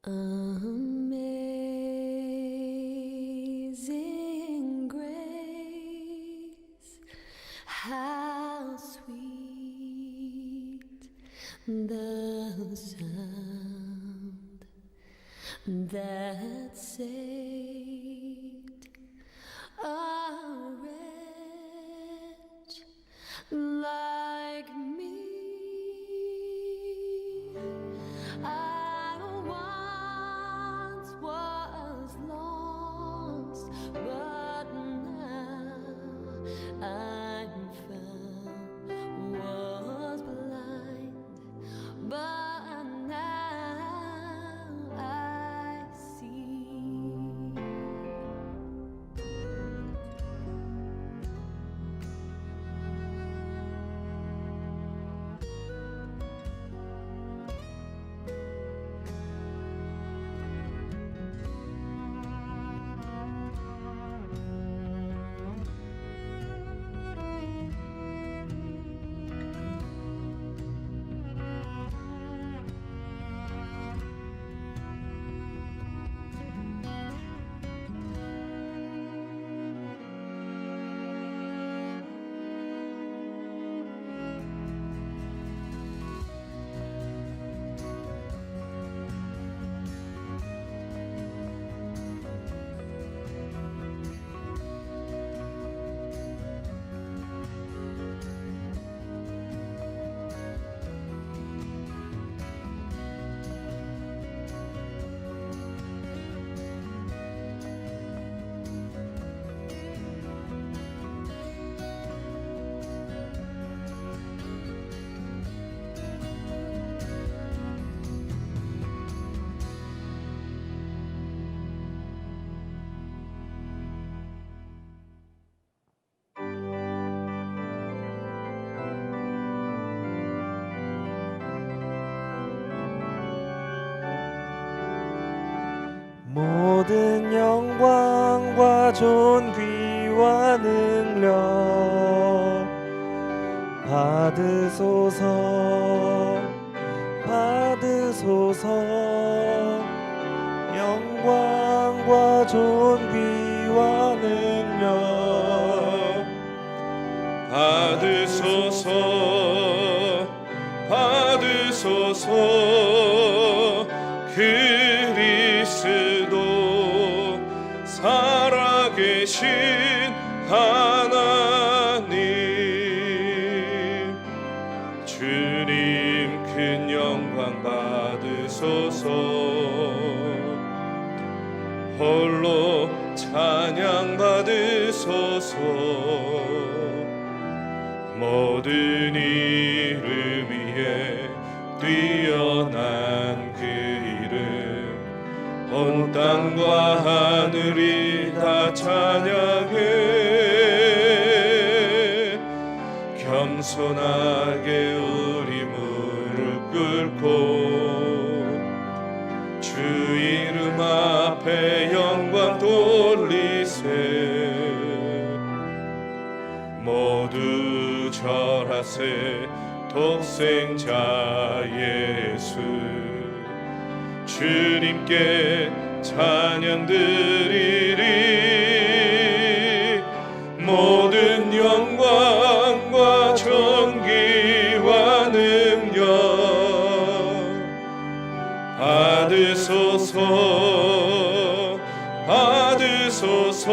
Amazing grace, how sweet the sound that saved a wretch like me. I once was lost, but now I'm found. Was blind, but now I see. 모든 영광과 존귀와 능력 받으소서 받으소서. 영광과 존귀와 능력 받으소서 받으소서. 그리스도 살아계신 하나님, 주님 큰 영광 받으소서. 홀로 찬양 받으소서. 모든 이름 위에 뛰어난 그 이름, 온 땅과 하늘이 다 찬양해. 겸손하게 우리 무릎 꿇고 주 이름 앞에 영광 돌리세. 모두 절하세. 독생자 예수, 주님께 찬양 드리리. 모든 영광과 존귀와 능력 받으소서 받으소서.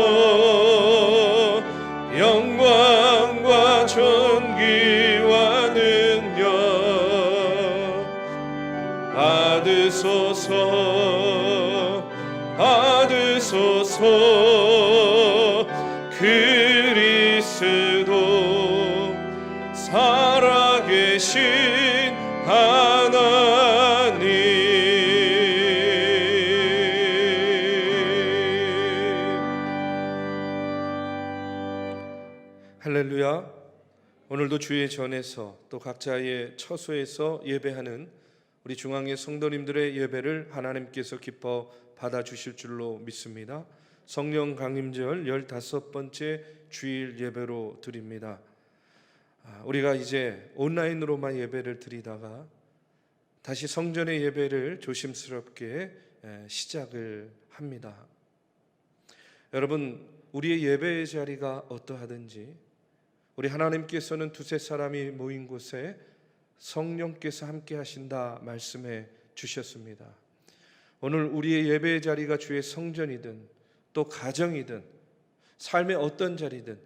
영광과 존귀와 능력 받으소서 받으소서. 그리스도 살아계신 하나님, 할렐루야. 오늘도 주의 전에서 또 각자의 처소에서 예배하는 우리 중앙의 성도님들의 예배를 하나님께서 기뻐 받아주실 줄로 믿습니다. 성령 강림절 15번째 주일 예배로 드립니다. 우리가 이제 온라인으로만 예배를 드리다가 다시 성전의 예배를 조심스럽게 시작을 합니다. 여러분, 우리의 예배의 자리가 어떠하든지 우리 하나님께서는 두세 사람이 모인 곳에 성령께서 함께 하신다 말씀해 주셨습니다. 오늘 우리의 예배의 자리가 주의 성전이든 또 가정이든 삶의 어떤 자리든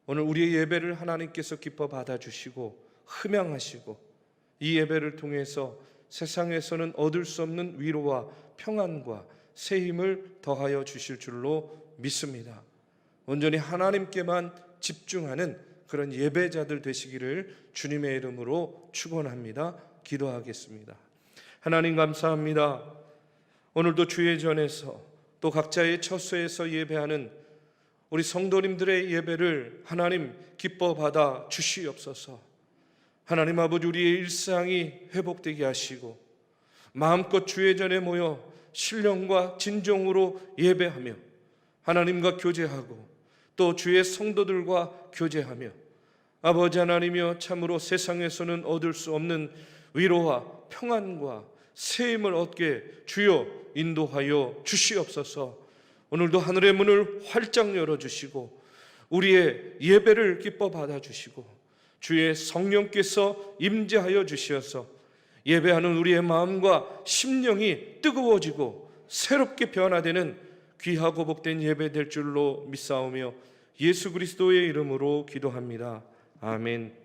오늘 우리의 예배를 하나님께서 기뻐 받아주시고 흠양하시고 이 예배를 통해서 세상에서는 얻을 수 없는 위로와 평안과 새 힘을 더하여 주실 줄로 믿습니다. 온전히 하나님께만 집중하는 그런 예배자들 되시기를 주님의 이름으로 축원합니다. 기도하겠습니다. 하나님 감사합니다. 오늘도 주의 전에서 또 각자의 처소에서 예배하는 우리 성도님들의 예배를 하나님 기뻐 받아 주시옵소서. 하나님 아버지, 우리의 일상이 회복되게 하시고 마음껏 주의 전에 모여 신령과 진정으로 예배하며 하나님과 교제하고 또 주의 성도들과 교제하며 아버지 하나님이여 참으로 세상에서는 얻을 수 없는 위로와 평안과 새 힘을 얻게 주여 인도하여 주시옵소서. 오늘도 하늘의 문을 활짝 열어주시고 우리의 예배를 기뻐 받아주시고 주의 성령께서 임재하여 주시어서 예배하는 우리의 마음과 심령이 뜨거워지고 새롭게 변화되는 귀하고 복된 예배 될 줄로 믿사오며 예수 그리스도의 이름으로 기도합니다. 아멘.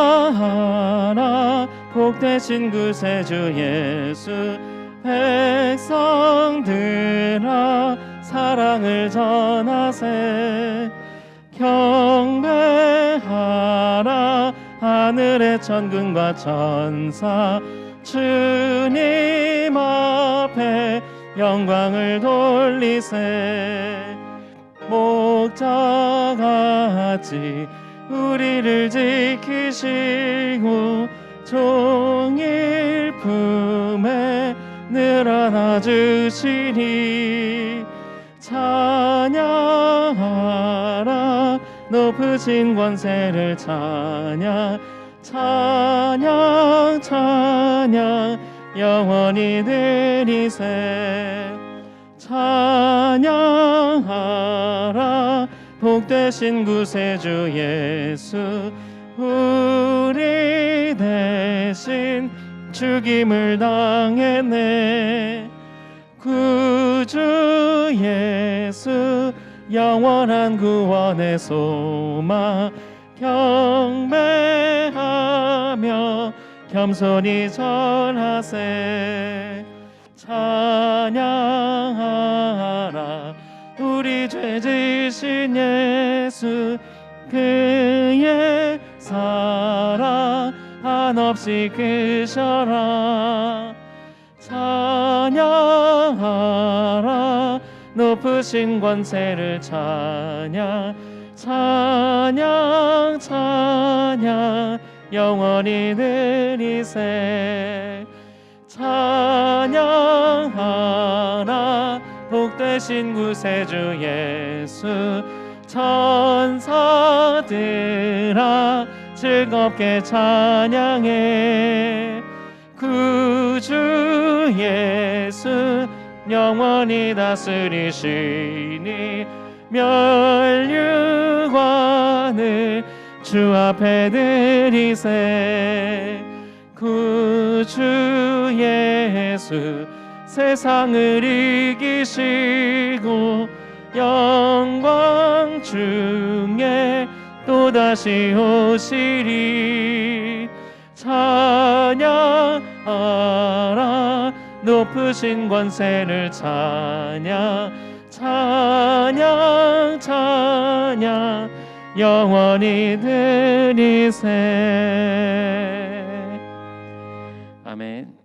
찬양하라 복되신 구세주 예수 백성들아 사랑을 전하세 경배하라 하늘의 천군과 천사 주님 앞에 영광을 돌리세 목자같이 우리를 지키시고 종일 품에 늘 안아주시니 찬양하라 높으신 권세를 찬양 찬양 찬양 영원히 드리세 찬양하라 복되신 구세주 예수 우리 대신 죽임을 당했네 구주 예수 영원한 구원의 소망 경배하며 겸손히 절하세 찬양하라 우리 죄 지신 예수 그의 사랑 한없이 크셔라 찬양하라 높으신 권세를 찬양 찬양 찬양 영원히 드리세 찬양하라 복되신 구세주 예수 천사들아 즐겁게 찬양해 구주 예수 영원히 다스리시니 멸류관을 주 앞에 드리세 구주 예수 세상을 이기시고 영광 중에 또다시 오시리 찬양하라 높으신 권세를 찬양 찬양 찬양 영원히 드리세 아멘.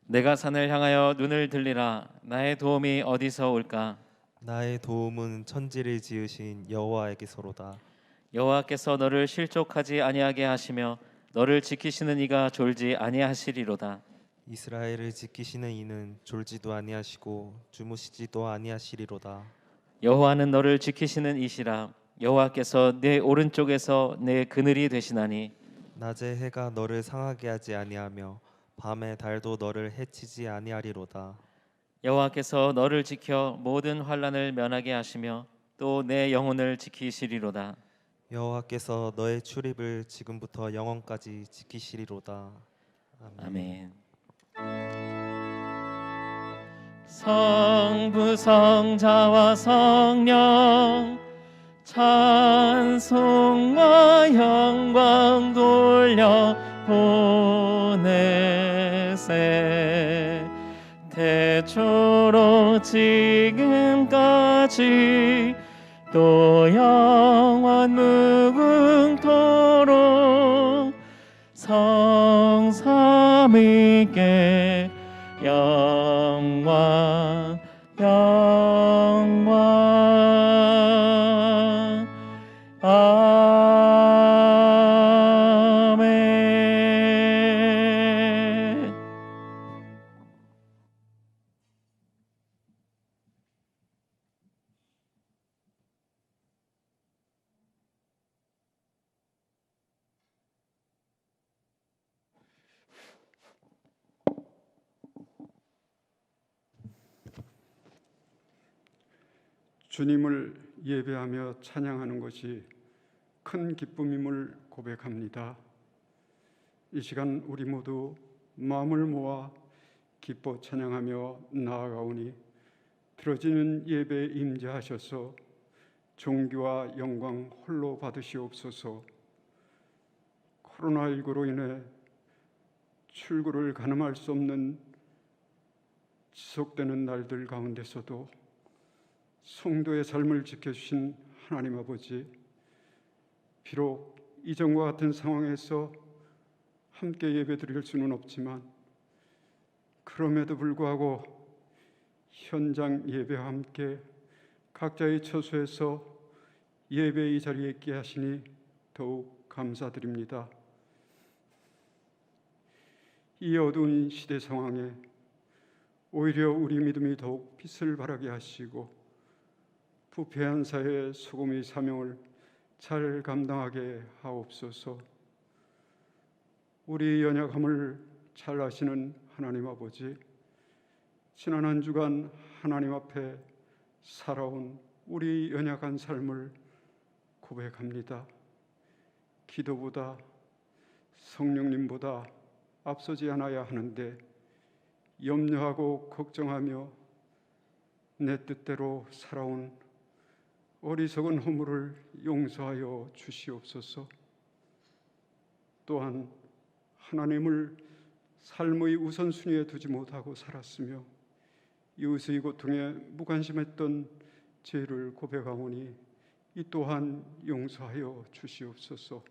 내가 산을 향하여 눈을 들리라 나의 도움이 어디서 올까 나의 도움은 천지를 지으신 여호와에게서로다. 여호와께서 너를 실족하지 아니하게 하시며 너를 지키시는 이가 졸지 아니하시리로다. 이스라엘을 지키시는 이는 졸지도 아니하시고 주무시지도 아니하시리로다. 여호와는 너를 지키시는 이시라. 여호와께서 내 오른쪽에서 내 그늘이 되시나니 낮에 해가 너를 상하게 하지 아니하며 밤에 달도 너를 해치지 아니하리로다. 여호와께서 너를 지켜 모든 환난을 면하게 하시며 또 내 영혼을 지키시리로다. 여호와께서 너의 출입을 지금부터 영원까지 지키시리로다. 아멘. 아멘. 성부 성자와 성령 찬송과 영광 돌려 보내세. 태초로 지금까지 또 영원 무궁토록 성삼위께 영광 영광. 아멘. 주님을 예배하며 찬양하는 것이 큰 기쁨임을 고백합니다. 이 시간 우리 모두 마음을 모아 기뻐 찬양하며 나아가오니 들어지는 예배에 임재하셔서 존귀와 영광 홀로 받으시옵소서. 코로나19로 인해 출구를 가늠할 수 없는 지속되는 날들 가운데서도 성도의 삶을 지켜주신 하나님 아버지, 비록 이전과 같은 상황에서 함께 예배드릴 수는 없지만 그럼에도 불구하고 현장 예배와 함께 각자의 처소에서 예배의 자리에 있게 하시니 더욱 감사드립니다. 이 어두운 시대 상황에 오히려 우리 믿음이 더욱 빛을 발하게 하시고 부패한 사회의 소금의 사명을 잘 감당하게 하옵소서. 우리 연약함을 잘 아시는 하나님 아버지, 지난 한 주간 하나님 앞에 살아온 우리 연약한 삶을 고백합니다. 기도보다 성령님보다 앞서지 않아야 하는데 염려하고 걱정하며 내 뜻대로 살아온 어리석은 허물을 용서하여 주시옵소서. 또한 하나님을 삶의 우선순위에 두지 못하고 살았으며 이웃의 고통에 무관심했던 죄를 고백하오니 이 또한 용서하여 주시옵소서.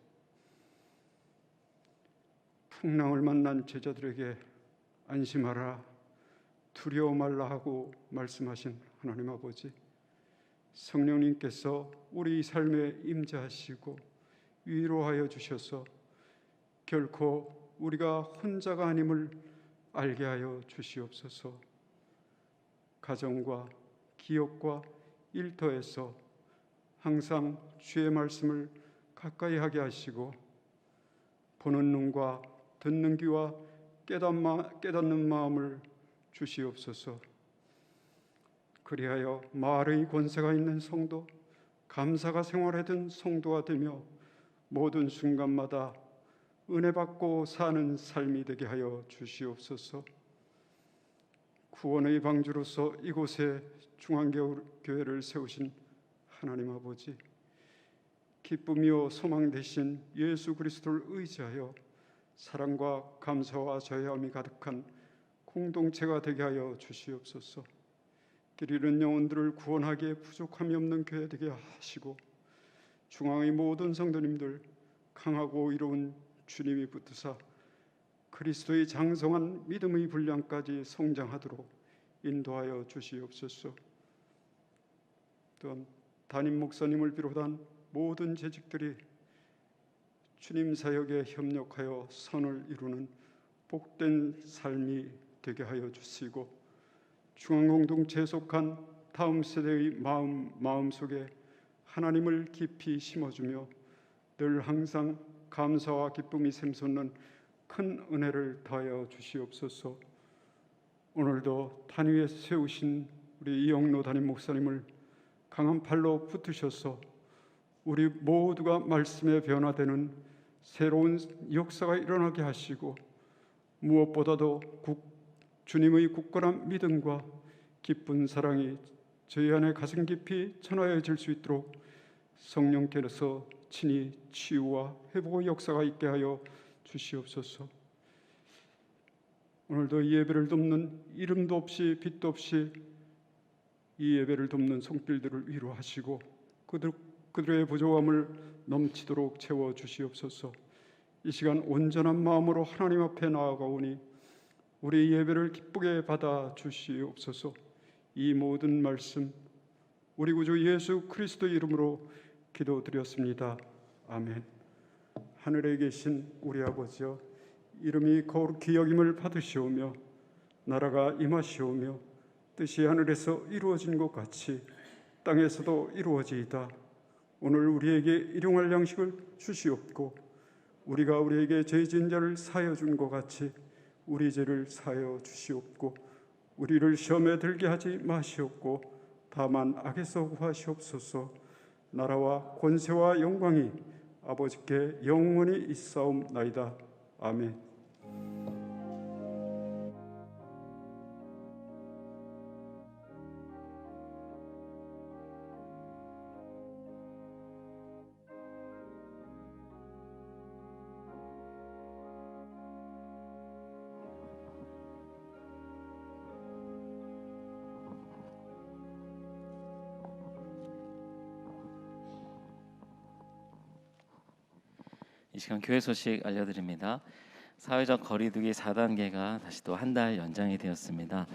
풍랑을 만난 제자들에게 안심하라, 두려워 말라 하고 말씀하신 하나님 아버지, 성령님께서 우리 삶에 임재하시고 위로하여 주셔서 결코 우리가 혼자가 아님을 알게 하여 주시옵소서. 가정과 기업과 일터에서 항상 주의 말씀을 가까이 하게 하시고 보는 눈과 듣는 귀와 깨닫는 마음을 주시옵소서. 그리하여 말의 권세가 있는 성도, 감사가 생활하던 성도가 되며 모든 순간마다 은혜 받고 사는 삶이 되게 하여 주시옵소서. 구원의 방주로서 이곳에 중앙교회를 세우신 하나님 아버지, 기쁨이요 소망 되신 예수 그리스도를 의지하여 사랑과 감사와 자유함이 가득한 공동체가 되게 하여 주시옵소서. 길 잃은 영혼들을 구원하기에 부족함이 없는 교회 되게 하시고 중앙의 모든 성도님들 강하고 이로운 주님이 붙으사 그리스도의 장성한 믿음의 분량까지 성장하도록 인도하여 주시옵소서. 또한 담임 목사님을 비롯한 모든 재직들이 주님 사역에 협력하여 선을 이루는 복된 삶이 되게 하여 주시고 중앙공동체에 속한 다음 세대의 마음속에 하나님을 깊이 심어주며 늘 항상 감사와 기쁨이 샘솟는 큰 은혜를 더하여 주시옵소서. 오늘도 단 위에 세우신 우리 이영로 담임 목사님을 강한 팔로 붙드셔서 우리 모두가 말씀에 변화되는 새로운 역사가 일어나게 하시고 무엇보다도 주님의 굳건한 믿음과 기쁜 사랑이 저희 안에 가슴 깊이 전하여질 수 있도록 성령께서 친히 치유와 회복의 역사가 있게 하여 주시옵소서. 오늘도 이 예배를 돕는 이름도 없이 빛도 없이 이 예배를 돕는 손길들을 위로하시고 그들의 부족함을 넘치도록 채워 주시옵소서. 이 시간 온전한 마음으로 하나님 앞에 나아가오니 우리 예배를 기쁘게 받아 주시옵소서. 이 모든 말씀 우리 구주 예수 그리스도의 이름으로 기도드렸습니다. 아멘. 하늘에 계신 우리 아버지여, 이름이 거룩히 여김을 받으시오며 나라가 임하시오며 뜻이 하늘에서 이루어진 것 같이 땅에서도 이루어지이다. 오늘 우리에게 일용할 양식을 주시옵고 우리가 우리에게 죄 지은 자를 사하여 준 것 같이 우리 죄를 사하여 주시옵고 우리를 시험에 들게 하지 마시옵고 다만 악에서 구하시옵소서. 나라와 권세와 영광이 아버지께 영원히 있사옵나이다. 아멘. 이 시간 교회 소식 알려드립니다. 사회적 거리두기 4단계가 다시 또 한 달 연장이 되었습니다.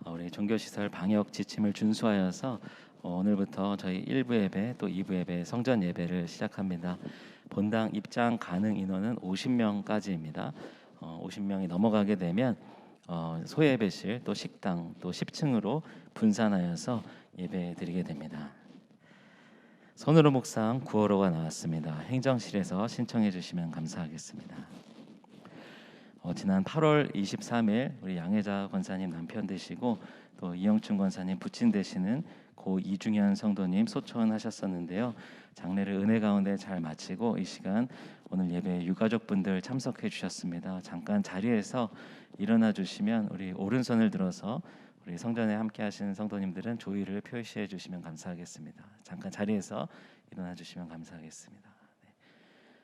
우리 종교시설 방역 지침을 준수하여서 오늘부터 저희 1부 예배 또 2부 예배 성전 예배를 시작합니다. 본당 입장 가능 인원은 50명까지입니다. 50명이 넘어가게 되면 소예배실 또 식당 또 10층으로 분산하여서 예배 드리게 됩니다. 손으로 묵상 구호로가 나왔습니다. 행정실에서 신청해 주시면 감사하겠습니다. 지난 8월 23일 우리 양혜자 권사님 남편 되시고 또 이영춘 권사님 부친 되시는 고 이중현 성도님 소천하셨었는데요. 장례를 은혜 가운데 잘 마치고 이 시간 오늘 예배에 유가족분들 참석해 주셨습니다. 잠깐 자리에서 일어나 주시면 우리 오른손을 들어서 우리 성전에 함께 하시는 성도님들은 조의를 표시해 주시면 감사하겠습니다. 잠깐 자리에서 일어나 주시면 감사하겠습니다. 네.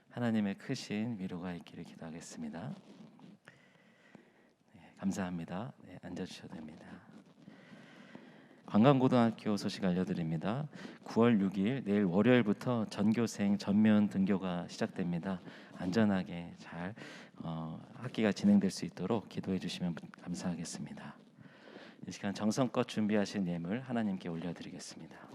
하나님의 크신 위로가 있기를 기도하겠습니다. 네, 감사합니다. 네, 앉아주셔도 됩니다. 관광고등학교 소식 알려드립니다. 9월 6일 내일 월요일부터 전교생 전면 등교가 시작됩니다. 안전하게 잘 학기가 진행될 수 있도록 기도해 주시면 감사하겠습니다. 이 시간 정성껏 준비하신 예물 하나님께 올려드리겠습니다.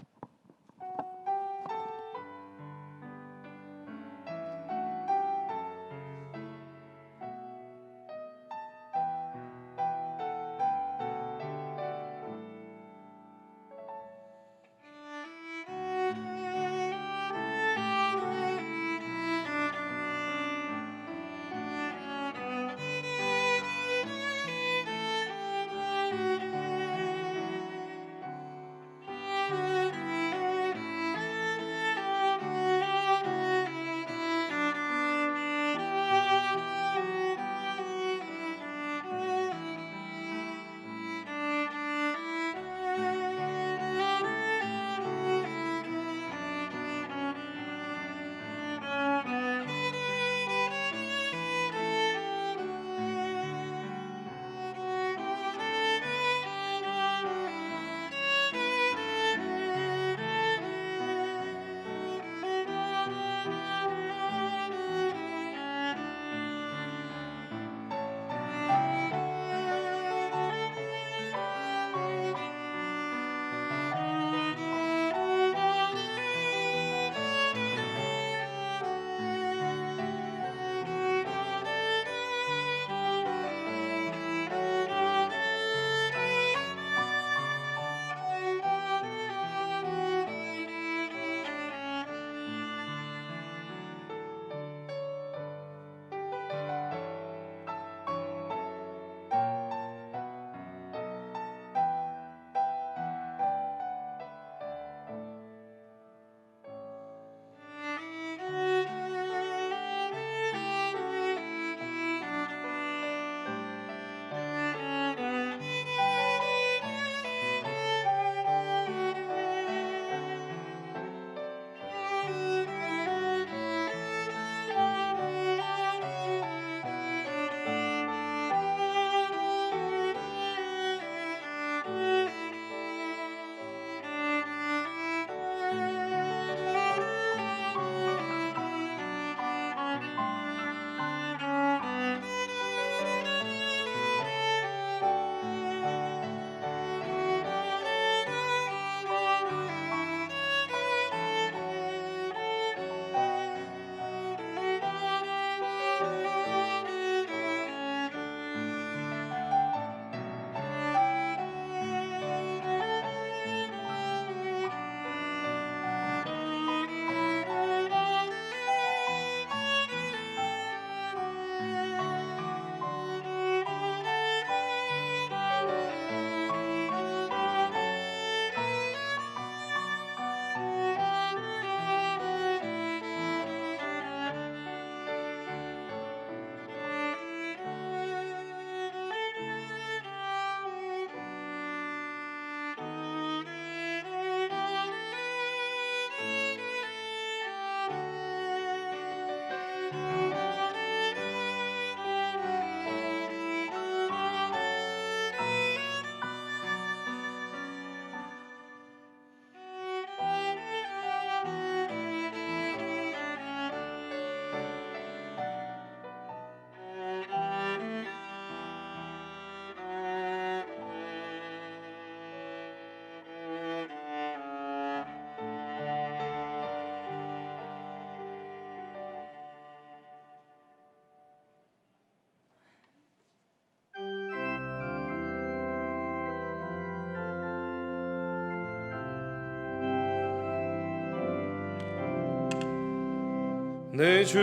내 주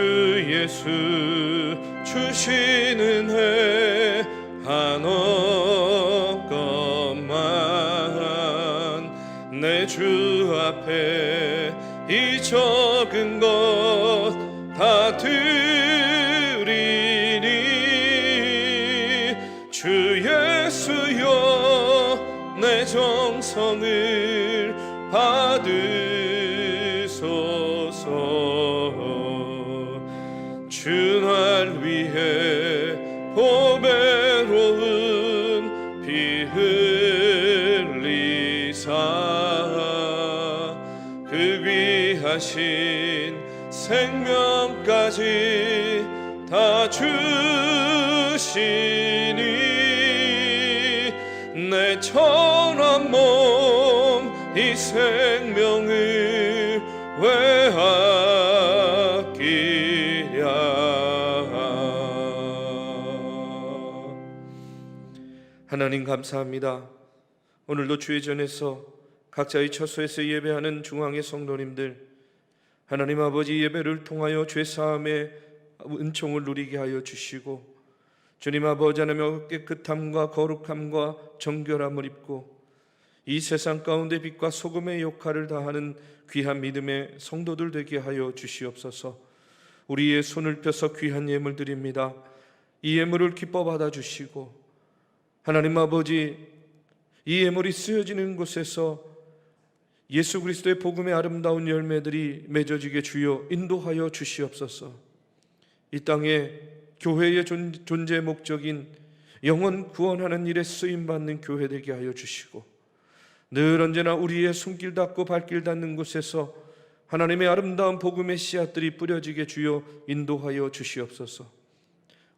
예수 주신 은혜 한없건만 내 주 앞에 이 적은 것 다 드리니 주 예수여 내 정성을 받으소서 주 날 위해 보배로운 피 흘리사 그 귀하신 생명까지 다 주시니 내 천한 몸 이 생명을 왜 아끼랴. 하나님 감사합니다. 오늘도 주의 전에서 각자의 처소에서 예배하는 중앙의 성도님들, 하나님 아버지 예배를 통하여 죄사함의 은총을 누리게 하여 주시고, 주님 아버지 하나님 깨끗함과 거룩함과 정결함을 입고 이 세상 가운데 빛과 소금의 역할을 다하는 귀한 믿음의 성도들 되게 하여 주시옵소서. 우리의 손을 펴서 귀한 예물 드립니다. 이 예물을 기뻐 받아주시고 하나님 아버지 이 예물이 쓰여지는 곳에서 예수 그리스도의 복음의 아름다운 열매들이 맺어지게 주여 인도하여 주시옵소서. 이 땅에 교회의 존재 목적인 영혼 구원하는 일에 쓰임받는 교회 되게 하여 주시고, 늘 언제나 우리의 손길 닿고 발길 닿는 곳에서 하나님의 아름다운 복음의 씨앗들이 뿌려지게 주여 인도하여 주시옵소서.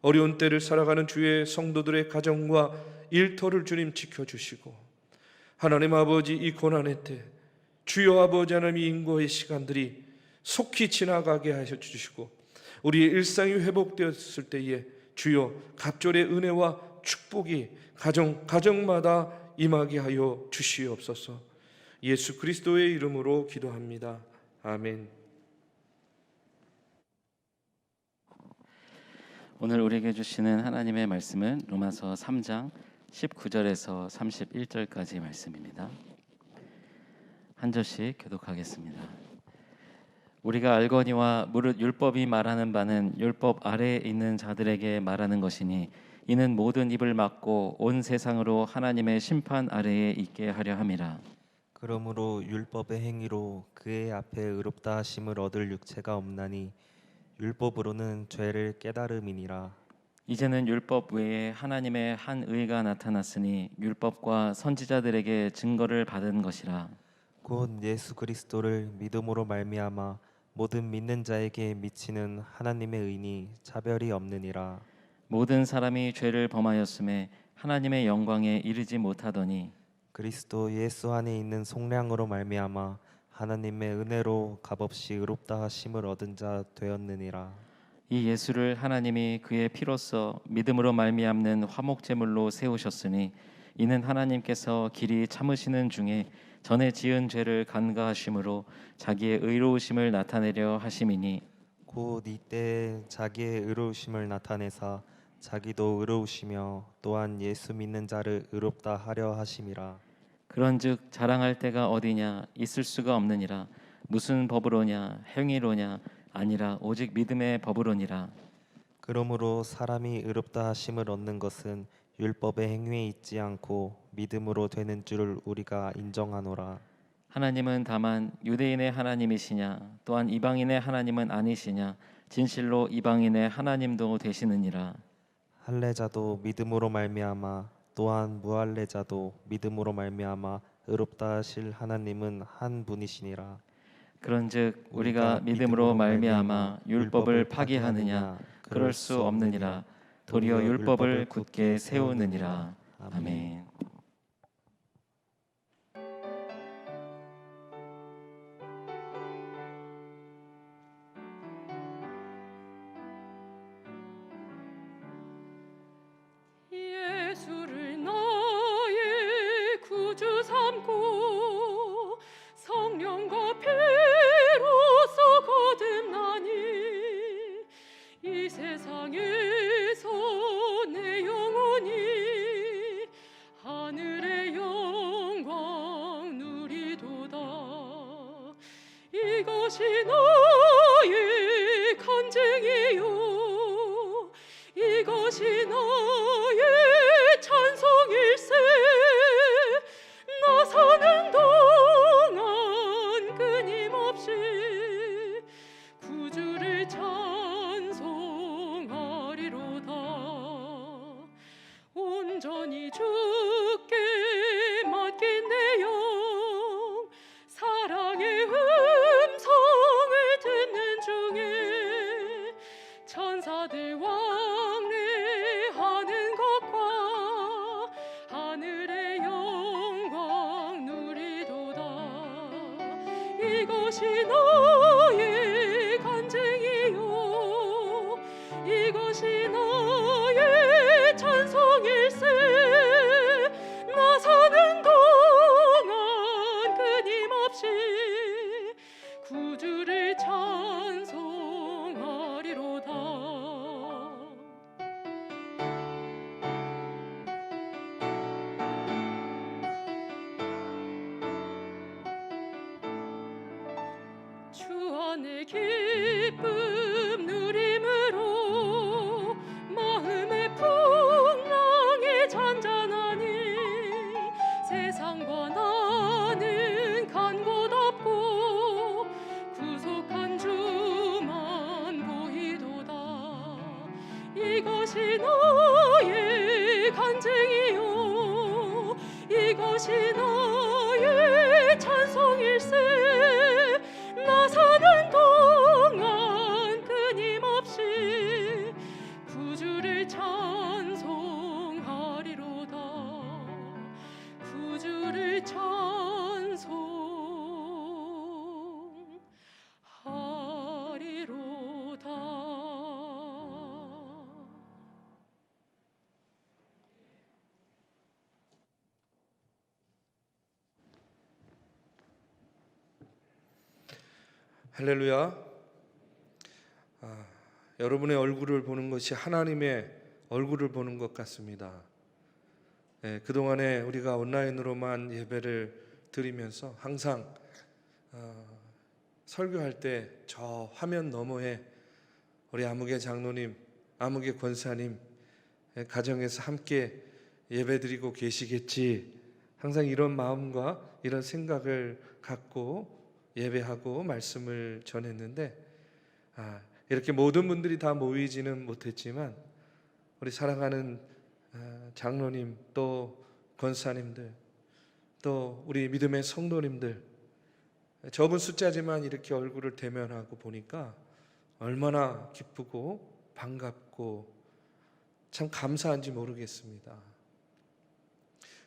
어려운 때를 살아가는 주의 성도들의 가정과 일터를 주님 지켜주시고, 하나님 아버지 이 고난의 때 주여 아버지 하나님 인고의 시간들이 속히 지나가게 하여 주시고, 우리의 일상이 회복되었을 때에 주여 갑절의 은혜와 축복이 가정마다 임하게 하여 주시옵소서. 예수 그리스도의 이름으로 기도합니다. 아멘. 오늘 우리에게 주시는 하나님의 말씀은 로마서 3장 19절에서 31절까지 말씀입니다. 한 절씩 교독하겠습니다. 우리가 알거니와 무릇 율법이 말하는 바는 율법 아래에 있는 자들에게 말하는 것이니 이는 모든 입을 막고 온 세상으로 하나님의 심판 아래에 있게 하려 함이라. 그러므로 율법의 행위로 그의 앞에 의롭다 하심을 얻을 육체가 없나니 율법으로는 죄를 깨달음이니라. 이제는 율법 외에 하나님의 한 의가 나타났으니 율법과 선지자들에게 증거를 받은 것이라. 곧 예수 그리스도를 믿음으로 말미암아 모든 믿는 자에게 미치는 하나님의 의니 차별이 없느니라. 모든 사람이 죄를 범하였음에 하나님의 영광에 이르지 못하더니 그리스도 예수 안에 있는 속량으로 말미암아 하나님의 은혜로 값없이 의롭다 하심을 얻은 자 되었느니라. 이 예수를 하나님이 그의 피로써 믿음으로 말미암는 화목제물로 세우셨으니 이는 하나님께서 길이 참으시는 중에 전에 지은 죄를 간과하심으로 자기의 의로우심을 나타내려 하심이니 곧 이때 자기의 의로우심을 나타내사 자기도 의로우시며 또한 예수 믿는 자를 의롭다 하려 하심이라. 그런즉 자랑할 때가 어디냐 있을 수가 없느니라. 무슨 법으로냐 행위로냐 아니라 오직 믿음의 법으로니라. 그러므로 사람이 의롭다 하심을 얻는 것은 율법의 행위에 있지 않고 믿음으로 되는 줄을 우리가 인정하노라. 하나님은 다만 유대인의 하나님이시냐 또한 이방인의 하나님은 아니시냐 진실로 이방인의 하나님도 되시느니라. 할례자도 믿음으로 말미암아 또한 무할례자도 믿음으로 말미암아 의롭다 하실 하나님은 한 분이시니라. 그런즉 우리가 믿음으로 말미암아 율법을 파기하느냐 그럴 수 없느니라. 도리어 율법을 굳게 세우느니라. 아멘. 예수를 나의 구주 삼고 성령과 피로써 거듭나니 이것이 나의 간증이요 이것이 나의 찬송일세 나 사는 동안 끊임없이 구주를 찬송하리로다 온전히 주께 맡긴 내 영 사랑의 음성을 듣는 중에 천사들 왕래하는 것과 하늘의 영광 누리도다 이것이 나의 간증이요 이것이 나의 찬송일세 나 사는 동안 끊임없이 구주를 찬송하리로다 주 안의 기쁨 누림으로 마음의 풍랑이 잔잔하니 세상과 나는 간 곳 없고 구속한 주만 보이도다 이것이 나의 간증이요 이것이 나의 찬송일세 나 사는 동안 끊임없이 구주를 찬송하리로다 구주를 찬송하리로다 할렐루야. 여러분의 얼굴을 보는 것이 하나님의 얼굴을 보는 것 같습니다. 그동안에 우리가 온라인으로만 예배를 드리면서 항상 설교할 때 저 화면 너머에 우리 아무개 장로님, 아무개 권사님 가정에서 함께 예배드리고 계시겠지 항상 이런 마음과 이런 생각을 갖고 예배하고 말씀을 전했는데 이렇게 모든 분들이 다 모이지는 못했지만 우리 사랑하는 장로님 또 권사님들 또 우리 믿음의 성도님들 적은 숫자지만 이렇게 얼굴을 대면하고 보니까 얼마나 기쁘고 반갑고 참 감사한지 모르겠습니다.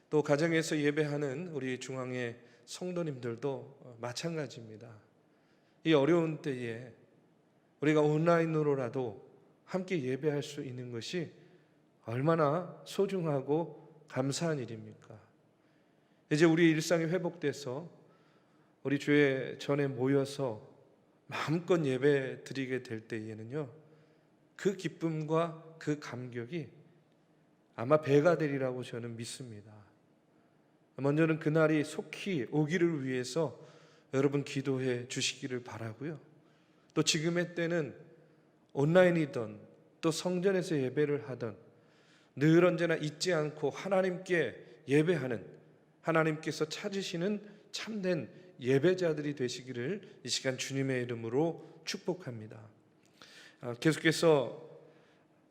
또 가정에서 예배하는 우리 중앙의 성도님들도 마찬가지입니다. 이 어려운 때에 우리가 온라인으로라도 함께 예배할 수 있는 것이 얼마나 소중하고 감사한 일입니까? 이제 우리 일상이 회복돼서 우리 주의 전에 모여서 마음껏 예배 드리게 될 때에는요 그 기쁨과 그 감격이 아마 배가 되리라고 저는 믿습니다. 먼저는 그날이 속히 오기를 위해서 여러분 기도해 주시기를 바라고요. 또 지금의 때는 온라인이든 또 성전에서 예배를 하든 늘 언제나 잊지 않고 하나님께 예배하는 하나님께서 찾으시는 참된 예배자들이 되시기를 이 시간 주님의 이름으로 축복합니다. 계속해서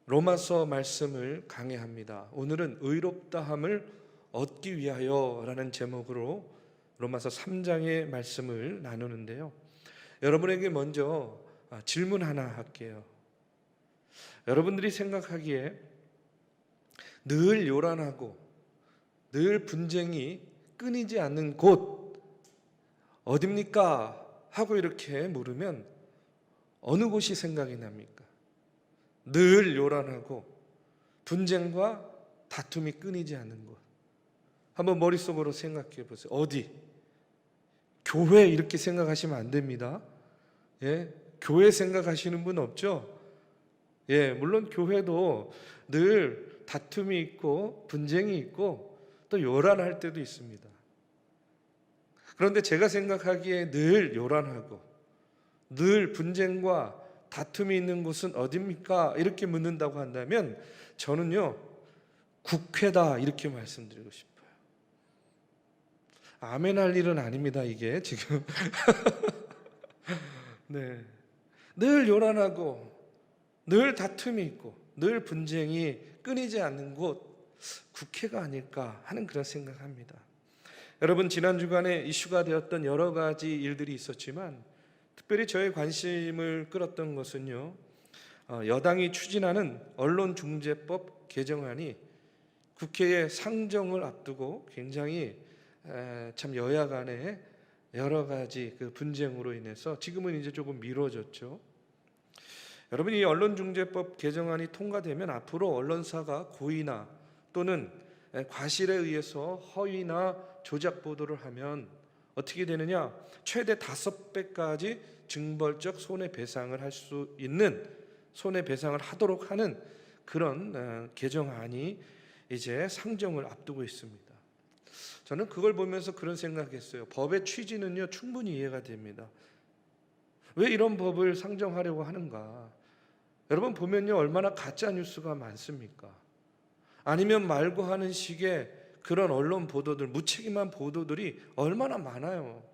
로마서 말씀을 강해합니다. 오늘은 의롭다함을 얻기 위하여 라는 제목으로 로마서 3장의 말씀을 나누는데요 여러분에게 먼저 질문 하나 할게요. 여러분들이 생각하기에 늘 요란하고 늘 분쟁이 끊이지 않는 곳 어딥니까? 하고 이렇게 물으면 어느 곳이 생각이 납니까? 늘 요란하고 분쟁과 다툼이 끊이지 않는 곳 한번 머릿속으로 생각해 보세요. 어디? 교회 이렇게 생각하시면 안 됩니다. 교회 생각하시는 분 없죠? 물론 교회도 늘 다툼이 있고 분쟁이 있고 또 요란할 때도 있습니다. 그런데 제가 생각하기에 늘 요란하고 늘 분쟁과 다툼이 있는 곳은 어디입니까? 이렇게 묻는다고 한다면 저는요, 국회다 이렇게 말씀드리고 싶어요. 아멘 할 일은 아닙니다, 이게 지금. 네. 늘 요란하고 늘 다툼이 있고 늘 분쟁이 끊이지 않는 곳, 국회가 아닐까 하는 그런 생각합니다. 여러분, 지난 주간에 이슈가 되었던 여러 가지 일들이 있었지만 특별히 저의 관심을 끌었던 것은요, 여당이 추진하는 언론중재법 개정안이 국회의 상정을 앞두고 굉장히 참 여야 간에 여러 가지 그 분쟁으로 인해서 지금은 이제 조금 미뤄졌죠. 여러분, 이 언론중재법 개정안이 통과되면 앞으로 언론사가 고의나 또는 과실에 의해서 허위나 조작 보도를 하면 어떻게 되느냐? 최대 5배까지 징벌적 손해배상을 할 수 있는, 손해배상을 하도록 하는 그런 개정안이 이제 상정을 앞두고 있습니다. 저는 그걸 보면서 그런 생각했어요. 법의 취지는요, 충분히 이해가 됩니다. 왜 이런 법을 상정하려고 하는가? 여러분 보면요, 얼마나 가짜 뉴스가 많습니까? 아니면 말고 하는 식의 그런 언론 보도들, 무책임한 보도들이 얼마나 많아요.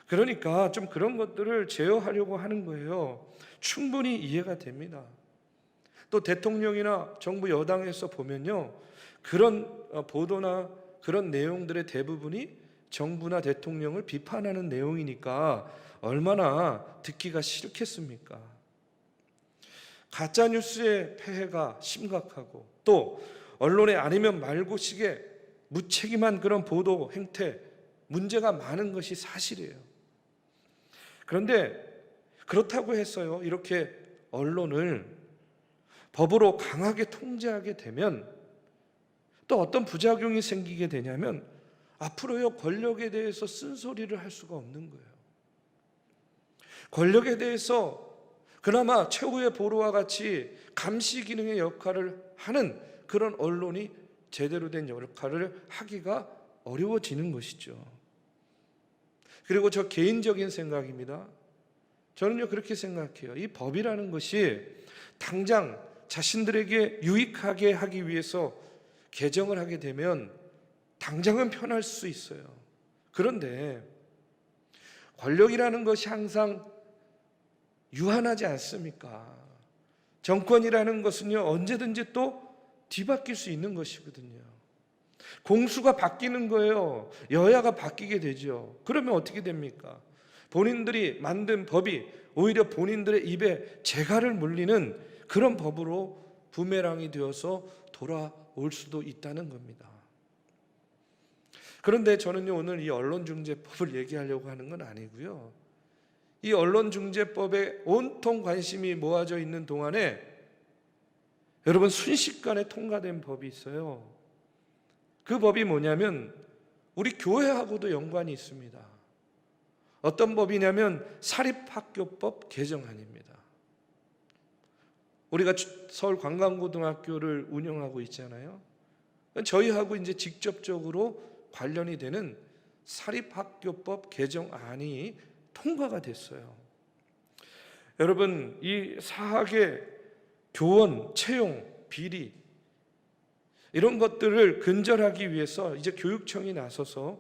그러니까 좀 그런 것들을 제어하려고 하는 거예요. 충분히 이해가 됩니다. 또 대통령이나 정부 여당에서 보면요, 그런 보도나 그런 내용들의 대부분이 정부나 대통령을 비판하는 내용이니까 얼마나 듣기가 싫겠습니까? 가짜 뉴스의 폐해가 심각하고 또 언론의 아니면 말고식의 무책임한 그런 보도 행태, 문제가 많은 것이 사실이에요. 그런데 그렇다고 해서요, 이렇게 언론을 법으로 강하게 통제하게 되면 또 어떤 부작용이 생기게 되냐면 앞으로요, 권력에 대해서 쓴소리를 할 수가 없는 거예요. 권력에 대해서 그나마 최후의 보루와 같이 감시 기능의 역할을 하는 그런 언론이 제대로 된 역할을 하기가 어려워지는 것이죠. 그리고 저 개인적인 생각입니다. 저는요, 그렇게 생각해요. 이 법이라는 것이 당장 자신들에게 유익하게 하기 위해서 개정을 하게 되면 당장은 편할 수 있어요. 그런데 권력이라는 것이 항상 유한하지 않습니까? 정권이라는 것은요, 언제든지 또 뒤바뀔 수 있는 것이거든요. 공수가 바뀌는 거예요. 여야가 바뀌게 되죠. 그러면 어떻게 됩니까? 본인들이 만든 법이 오히려 본인들의 입에 재갈을 물리는 그런 법으로 부메랑이 되어서 돌아올 수도 있다는 겁니다. 그런데 저는요, 오늘 이 언론중재법을 얘기하려고 하는 건 아니고요, 이 언론중재법에 온통 관심이 모아져 있는 동안에 여러분, 순식간에 통과된 법이 있어요. 그 법이 뭐냐면 우리 교회하고도 연관이 있습니다. 어떤 법이냐면 사립학교법 개정안입니다. 우리가 서울관광고등학교를 운영하고 있잖아요. 저희하고 이제 직접적으로 관련이 되는 사립학교법 개정안이 통과가 됐어요. 여러분, 이 사학의 교원, 채용, 비리 이런 것들을 근절하기 위해서 이제 교육청이 나서서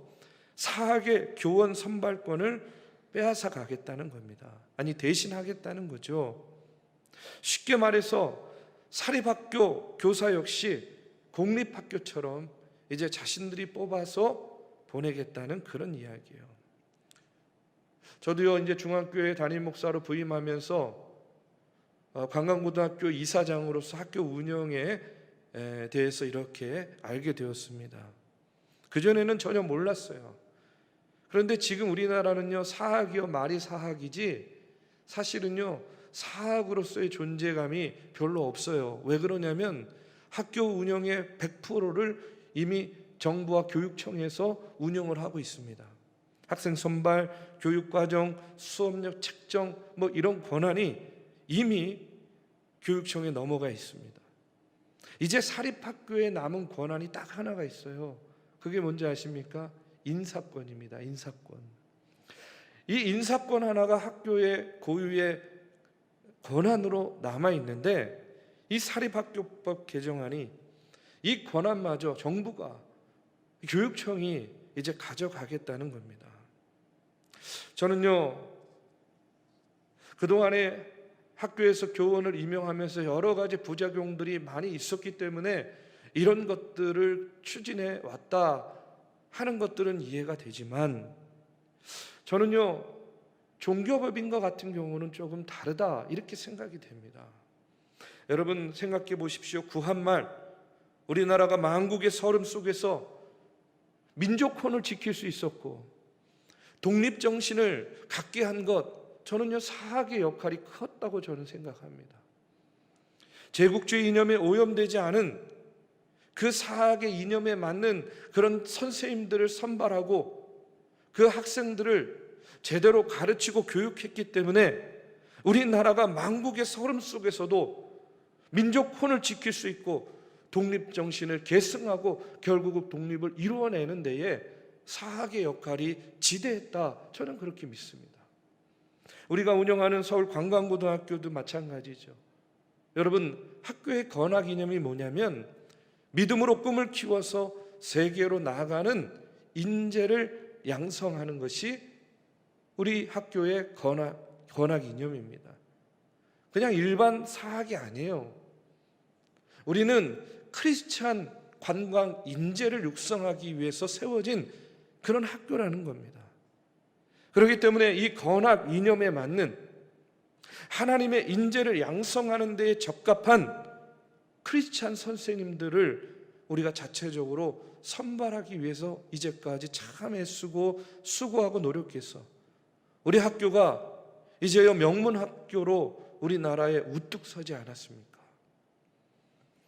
사학의 교원 선발권을 빼앗아 가겠다는 겁니다. 아니, 대신하겠다는 거죠. 쉽게 말해서 사립학교 교사 역시 공립학교처럼 이제 자신들이 뽑아서 보내겠다는 그런 이야기예요. 저도요, 이제 중학교에 담임 목사로 부임하면서 관광고등학교 이사장으로서 학교 운영에 대해서 이렇게 알게 되었습니다. 그전에는 전혀 몰랐어요. 그런데 지금 우리나라는요, 사학이요 말이 사학이지 사실은요, 사학으로서의 존재감이 별로 없어요. 왜 그러냐면 학교 운영의 100%를 이미 정부와 교육청에서 운영을 하고 있습니다. 학생 선발, 교육과정, 수업력 책정 뭐 이런 권한이 이미 교육청에 넘어가 있습니다. 이제 사립학교에 남은 권한이 딱 하나가 있어요. 그게 뭔지 아십니까? 인사권입니다. 인사권. 이 인사권 하나가 학교의 고유의 권한으로 남아 있는데, 이 사립학교법 개정안이 이 권한마저 정부가, 교육청이 이제 가져가겠다는 겁니다. 저는요, 그동안에 학교에서 교원을 임용하면서 여러 가지 부작용들이 많이 있었기 때문에 이런 것들을 추진해 왔다 하는 것들은 이해가 되지만, 저는요, 종교법인과 같은 경우는 조금 다르다 이렇게 생각이 됩니다. 여러분 생각해 보십시오. 구한말, 우리나라가 만국의 서름 속에서 민족혼을 지킬 수 있었고 독립정신을 갖게 한 것, 저는요 사학의 역할이 컸다고 저는 생각합니다. 제국주의 이념에 오염되지 않은 그 사학의 이념에 맞는 그런 선생님들을 선발하고 그 학생들을 제대로 가르치고 교육했기 때문에 우리나라가 만국의 서름 속에서도 민족혼을 지킬 수 있고 독립정신을 계승하고 결국 독립을 이루어내는 데에 사학의 역할이 지대했다, 저는 그렇게 믿습니다. 우리가 운영하는 서울관광고등학교도 마찬가지죠. 여러분, 학교의 건학 이념이 뭐냐면 믿음으로 꿈을 키워서 세계로 나아가는 인재를 양성하는 것이 우리 학교의 건학 이념입니다. 그냥 일반 사학이 아니에요. 우리는 크리스찬 관광 인재를 육성하기 위해서 세워진 그런 학교라는 겁니다. 그렇기 때문에 이 건학 이념에 맞는 하나님의 인재를 양성하는 데에 적합한 크리스찬 선생님들을 우리가 자체적으로 선발하기 위해서 이제까지 참 애쓰고 수고하고 노력해서 우리 학교가 이제야 명문학교로 우리나라에 우뚝 서지 않았습니까?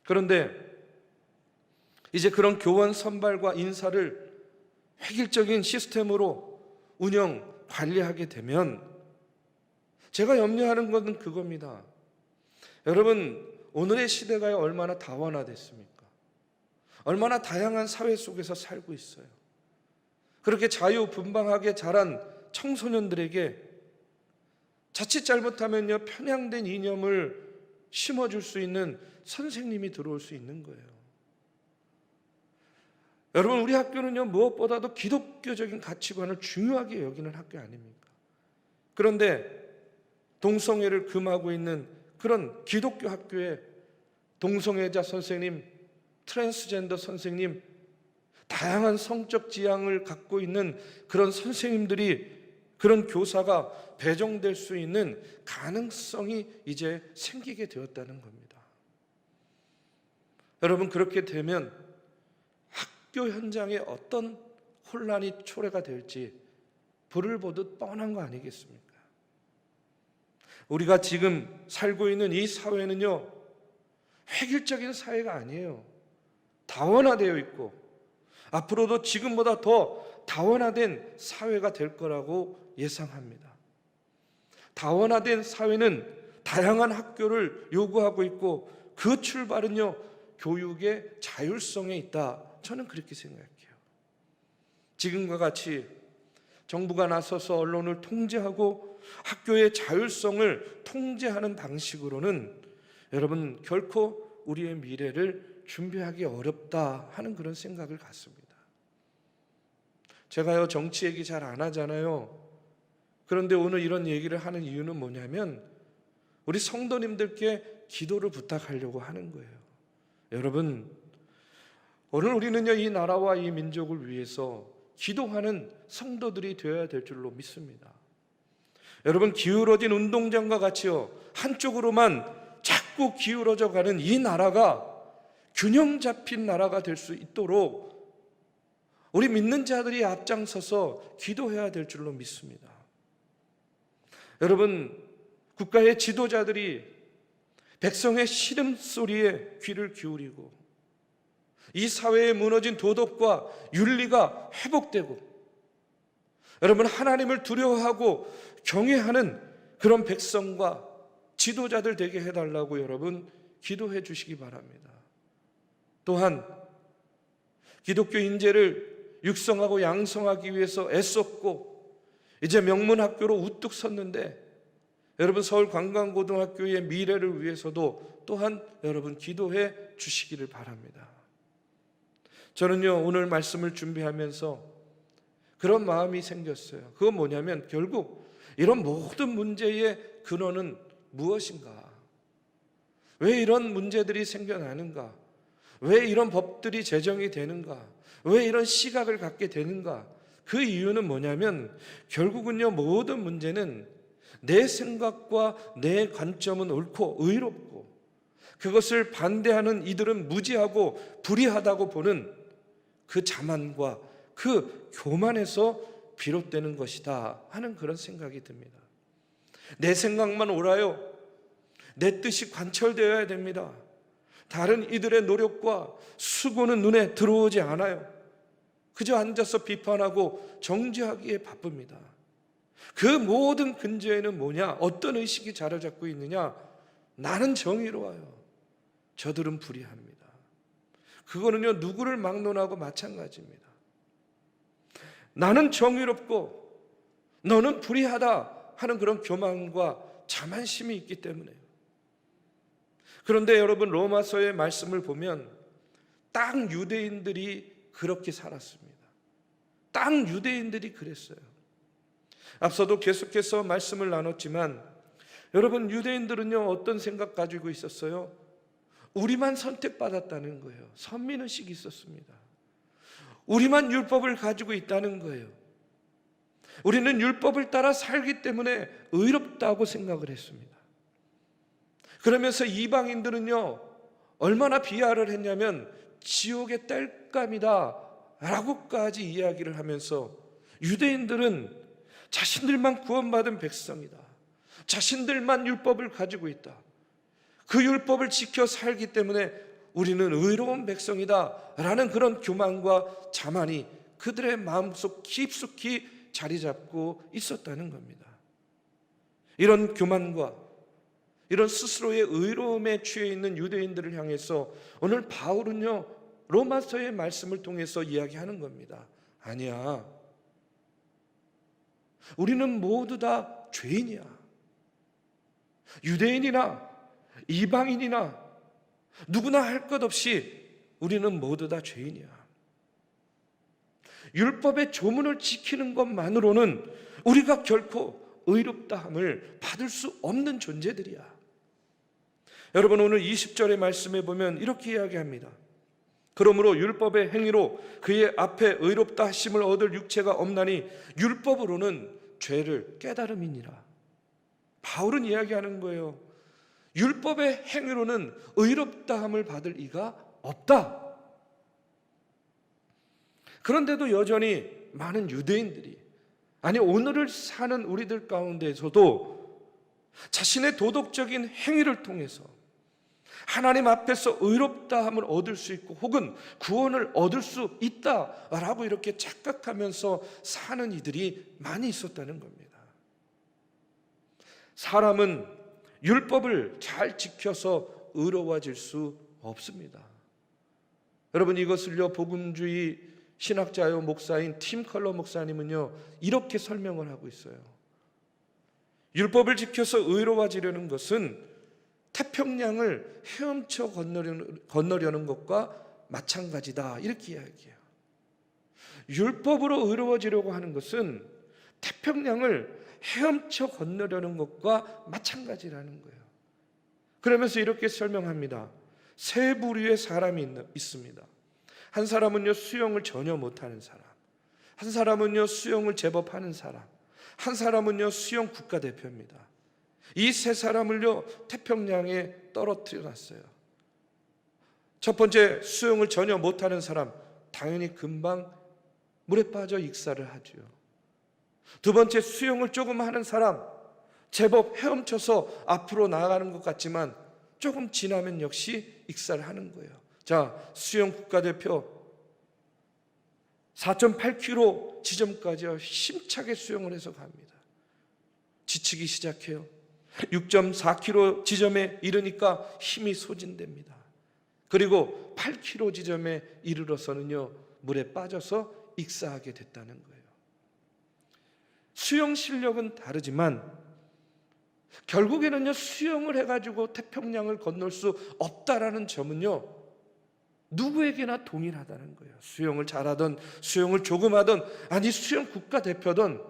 그런데 이제 그런 교원 선발과 인사를 획일적인 시스템으로 운영, 관리하게 되면 제가 염려하는 것은 그겁니다. 여러분, 오늘의 시대가 얼마나 다원화됐습니까? 얼마나 다양한 사회 속에서 살고 있어요. 그렇게 자유분방하게 자란 청소년들에게 자칫 잘못하면요, 편향된 이념을 심어줄 수 있는 선생님이 들어올 수 있는 거예요. 여러분, 우리 학교는요, 무엇보다도 기독교적인 가치관을 중요하게 여기는 학교 아닙니까? 그런데 동성애를 금하고 있는 그런 기독교 학교에 동성애자 선생님, 트랜스젠더 선생님, 다양한 성적 지향을 갖고 있는 그런 선생님들이, 그런 교사가 배정될 수 있는 가능성이 이제 생기게 되었다는 겁니다. 여러분, 그렇게 되면 학교 현장에 어떤 혼란이 초래가 될지 불을 보듯 뻔한 거 아니겠습니까? 우리가 지금 살고 있는 이 사회는요, 획일적인 사회가 아니에요. 다원화되어 있고 앞으로도 지금보다 더 다원화된 사회가 될 거라고 예상합니다. 다원화된 사회는 다양한 학교를 요구하고 있고 그 출발은요, 교육의 자율성에 있다, 저는 그렇게 생각해요. 지금과 같이 정부가 나서서 언론을 통제하고 학교의 자율성을 통제하는 방식으로는 여러분 결코 우리의 미래를 준비하기 어렵다 하는 그런 생각을 갖습니다. 제가요, 정치 얘기 잘 안 하잖아요. 그런데 오늘 이런 얘기를 하는 이유는 뭐냐면 우리 성도님들께 기도를 부탁하려고 하는 거예요. 여러분, 오늘 우리는요, 이 나라와 이 민족을 위해서 기도하는 성도들이 되어야 될 줄로 믿습니다. 여러분, 기울어진 운동장과 같이요, 한쪽으로만 자꾸 기울어져 가는 이 나라가 균형 잡힌 나라가 될 수 있도록 우리 믿는 자들이 앞장서서 기도해야 될 줄로 믿습니다. 여러분, 국가의 지도자들이 백성의 시름소리에 귀를 기울이고 이 사회에 무너진 도덕과 윤리가 회복되고 여러분, 하나님을 두려워하고 경외하는 그런 백성과 지도자들 되게 해달라고 여러분 기도해 주시기 바랍니다. 또한 기독교 인재를 육성하고 양성하기 위해서 애썼고 이제 명문학교로 우뚝 섰는데 여러분 서울관광고등학교의 미래를 위해서도 또한 여러분 기도해 주시기를 바랍니다. 저는요 오늘 말씀을 준비하면서 그런 마음이 생겼어요. 그건 뭐냐면 결국 이런 모든 문제의 근원은 무엇인가? 왜 이런 문제들이 생겨나는가? 왜 이런 법들이 제정이 되는가? 왜 이런 시각을 갖게 되는가? 그 이유는 뭐냐면 결국은요 모든 문제는 내 생각과 내 관점은 옳고 의롭고 그것을 반대하는 이들은 무지하고 불의하다고 보는 그 자만과 그 교만에서 비롯되는 것이다 하는 그런 생각이 듭니다. 내 생각만 옳아요. 내 뜻이 관철되어야 됩니다. 다른 이들의 노력과 수고는 눈에 들어오지 않아요. 그저 앉아서 비판하고 정죄하기에 바쁩니다. 그 모든 근저에는 뭐냐? 어떤 의식이 자리 잡고 있느냐? 나는 정의로워요. 저들은 불의합니다. 그거는요 누구를 막론하고 마찬가지입니다. 나는 정의롭고 너는 불의하다 하는 그런 교만과 자만심이 있기 때문에요. 그런데 여러분 로마서의 말씀을 보면 딱 유대인들이 그렇게 살았습니다. 딱 유대인들이 그랬어요. 앞서도 계속해서 말씀을 나눴지만 여러분 유대인들은요 어떤 생각 가지고 있었어요? 우리만 선택받았다는 거예요. 선민의식이 있었습니다. 우리만 율법을 가지고 있다는 거예요. 우리는 율법을 따라 살기 때문에 의롭다고 생각을 했습니다. 그러면서 이방인들은요 얼마나 비하를 했냐면 지옥의 땔감이다 라고까지 이야기를 하면서 유대인들은 자신들만 구원받은 백성이다, 자신들만 율법을 가지고 있다, 그 율법을 지켜 살기 때문에 우리는 의로운 백성이다 라는 그런 교만과 자만이 그들의 마음속 깊숙이 자리 잡고 있었다는 겁니다. 이런 교만과 이런 스스로의 의로움에 취해 있는 유대인들을 향해서 오늘 바울은요 로마서의 말씀을 통해서 이야기하는 겁니다. 아니야, 우리는 모두 다 죄인이야. 유대인이나 이방인이나 누구나 할 것 없이 우리는 모두 다 죄인이야. 율법의 조문을 지키는 것만으로는 우리가 결코 의롭다함을 받을 수 없는 존재들이야. 여러분 오늘 20절의 말씀에 보면 이렇게 이야기합니다. 그러므로 율법의 행위로 그의 앞에 의롭다 하심을 얻을 육체가 없나니 율법으로는 죄를 깨달음이니라. 바울은 이야기하는 거예요. 율법의 행위로는 의롭다함을 받을 이가 없다. 그런데도 여전히 많은 유대인들이, 아니 오늘을 사는 우리들 가운데서도 자신의 도덕적인 행위를 통해서 하나님 앞에서 의롭다함을 얻을 수 있고 혹은 구원을 얻을 수 있다라고 이렇게 착각하면서 사는 이들이 많이 있었다는 겁니다. 사람은 율법을 잘 지켜서 의로워질 수 없습니다. 여러분 이것을요 복음주의 신학자요 목사인 팀 컬러 목사님은요 이렇게 설명을 하고 있어요. 율법을 지켜서 의로워지려는 것은 태평양을 헤엄쳐 건너려는 것과 마찬가지다 이렇게 이야기해요. 율법으로 의로워지려고 하는 것은 태평양을 헤엄쳐 건너려는 것과 마찬가지라는 거예요. 그러면서 이렇게 설명합니다. 세 부류의 사람이 있습니다. 한 사람은요 수영을 전혀 못하는 사람, 한 사람은요 수영을 제법 하는 사람, 한 사람은요 수영 국가대표입니다. 이 세 사람을요 태평양에 떨어뜨려 놨어요. 첫 번째 수영을 전혀 못하는 사람, 당연히 금방 물에 빠져 익사를 하죠. 두 번째 수영을 조금 하는 사람, 제법 헤엄쳐서 앞으로 나아가는 것 같지만 조금 지나면 역시 익사를 하는 거예요. 자, 수영 국가대표 4.8km 지점까지 힘차게 수영을 해서 갑니다. 지치기 시작해요. 6.4km 지점에 이르니까 힘이 소진됩니다. 그리고 8km 지점에 이르러서는요 물에 빠져서 익사하게 됐다는 거예요. 수영 실력은 다르지만 결국에는요, 수영을 해가지고 태평양을 건널 수 없다라는 점은요, 누구에게나 동일하다는 거예요. 수영을 잘하든 수영을 조금 하든, 아니 수영 국가대표든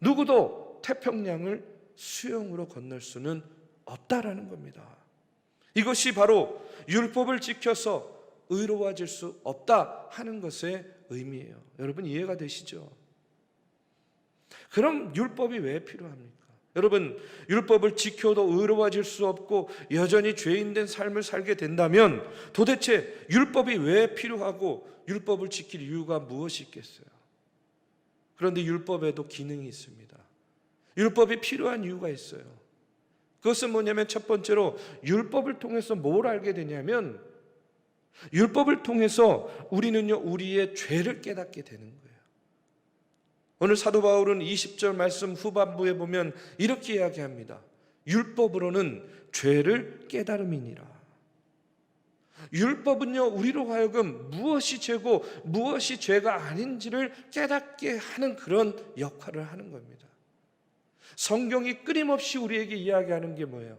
누구도 태평양을 수영으로 건널 수는 없다라는 겁니다. 이것이 바로 율법을 지켜서 의로워질 수 없다 하는 것의 의미예요. 여러분 이해가 되시죠? 그럼 율법이 왜 필요합니까? 여러분, 율법을 지켜도 의로워질 수 없고 여전히 죄인된 삶을 살게 된다면 도대체 율법이 왜 필요하고 율법을 지킬 이유가 무엇이 있겠어요? 그런데 율법에도 기능이 있습니다. 율법이 필요한 이유가 있어요. 그것은 뭐냐면 첫 번째로 율법을 통해서 뭘 알게 되냐면 율법을 통해서 우리는요, 우리의 죄를 깨닫게 되는 거예요. 오늘 사도 바울은 20절 말씀 후반부에 보면 이렇게 이야기합니다. 율법으로는 죄를 깨달음이니라. 율법은요, 우리로 하여금 무엇이 죄고 무엇이 죄가 아닌지를 깨닫게 하는 그런 역할을 하는 겁니다. 성경이 끊임없이 우리에게 이야기하는 게 뭐예요?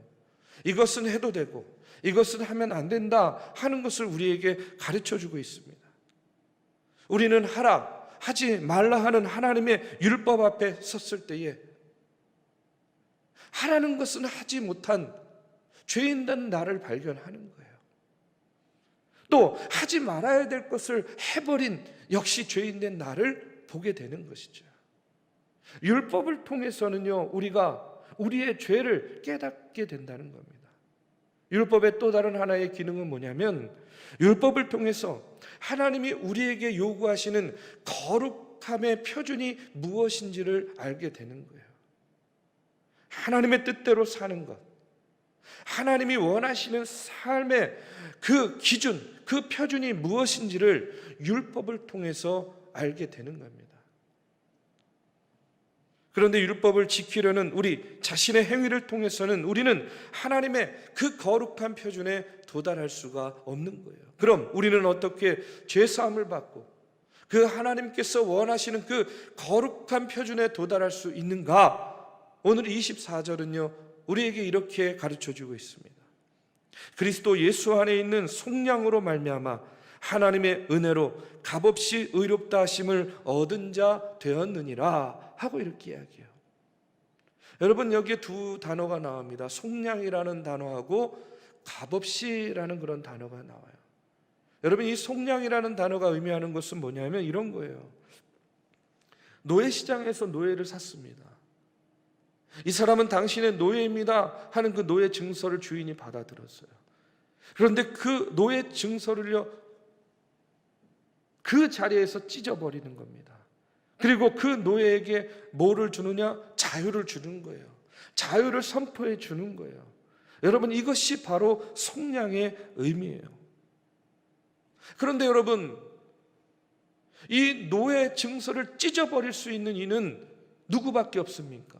이것은 해도 되고 이것은 하면 안 된다 하는 것을 우리에게 가르쳐주고 있습니다. 우리는 하지 말라 하는 하나님의 율법 앞에 섰을 때에 하라는 것은 하지 못한 죄인된 나를 발견하는 거예요. 또 하지 말아야 될 것을 해버린 역시 죄인된 나를 보게 되는 것이죠. 율법을 통해서는요, 우리가 우리의 죄를 깨닫게 된다는 겁니다. 율법의 또 다른 하나의 기능은 뭐냐면 율법을 통해서 하나님이 우리에게 요구하시는 거룩함의 표준이 무엇인지를 알게 되는 거예요. 하나님의 뜻대로 사는 것, 하나님이 원하시는 삶의 그 기준, 그 표준이 무엇인지를 율법을 통해서 알게 되는 겁니다. 그런데 율법을 지키려는 우리 자신의 행위를 통해서는 우리는 하나님의 그 거룩한 표준에 도달할 수가 없는 거예요. 그럼 우리는 어떻게 죄사함을 받고 그 하나님께서 원하시는 그 거룩한 표준에 도달할 수 있는가? 오늘 24절은요, 우리에게 이렇게 가르쳐주고 있습니다. 그리스도 예수 안에 있는 속량으로 말미암아 하나님의 은혜로 값없이 의롭다 하심을 얻은 자 되었느니라 하고 이렇게 이야기해요. 여러분, 여기에 두 단어가 나옵니다. 속량이라는 단어하고 값없이라는 그런 단어가 나와요. 여러분, 이 속량이라는 단어가 의미하는 것은 뭐냐면 이런 거예요. 노예시장에서 노예를 샀습니다. 이 사람은 당신의 노예입니다 하는 그 노예 증서를 주인이 받아들었어요. 그런데 그 노예 증서를요, 그 자리에서 찢어버리는 겁니다. 그리고 그 노예에게 뭐를 주느냐? 자유를 주는 거예요. 자유를 선포해 주는 거예요. 여러분, 이것이 바로 속량의 의미예요. 그런데 여러분, 이 노예 증서를 찢어버릴 수 있는 이는 누구밖에 없습니까?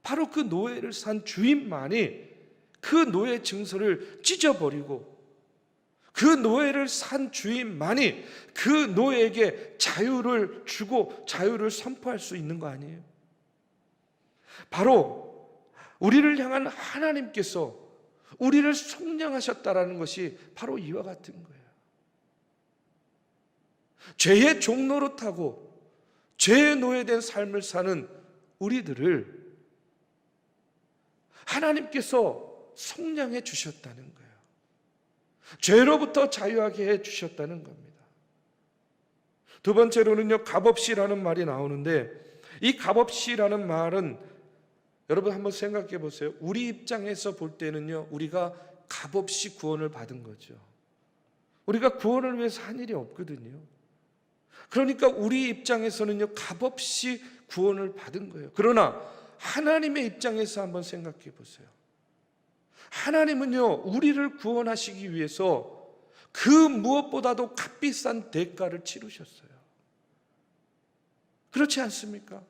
바로 그 노예를 산 주인만이 그 노예 증서를 찢어버리고 그 노예를 산 주인만이 그 노예에게 자유를 주고 자유를 선포할 수 있는 거 아니에요? 바로 우리를 향한 하나님께서 우리를 속량하셨다라는 것이 바로 이와 같은 거예요. 죄의 종노릇하고 죄의 노예된 삶을 사는 우리들을 하나님께서 속량해 주셨다는 거예요. 죄로부터 자유하게 해 주셨다는 겁니다. 두 번째로는요, 값없이라는 말이 나오는데 이 값없이라는 말은 여러분 한번 생각해 보세요. 우리 입장에서 볼 때는요, 우리가 값없이 구원을 받은 거죠. 우리가 구원을 위해서 한 일이 없거든요. 그러니까 우리 입장에서는요, 값없이 구원을 받은 거예요. 그러나 하나님의 입장에서 한번 생각해 보세요. 하나님은요, 우리를 구원하시기 위해서 그 무엇보다도 값비싼 대가를 치르셨어요. 그렇지 않습니까?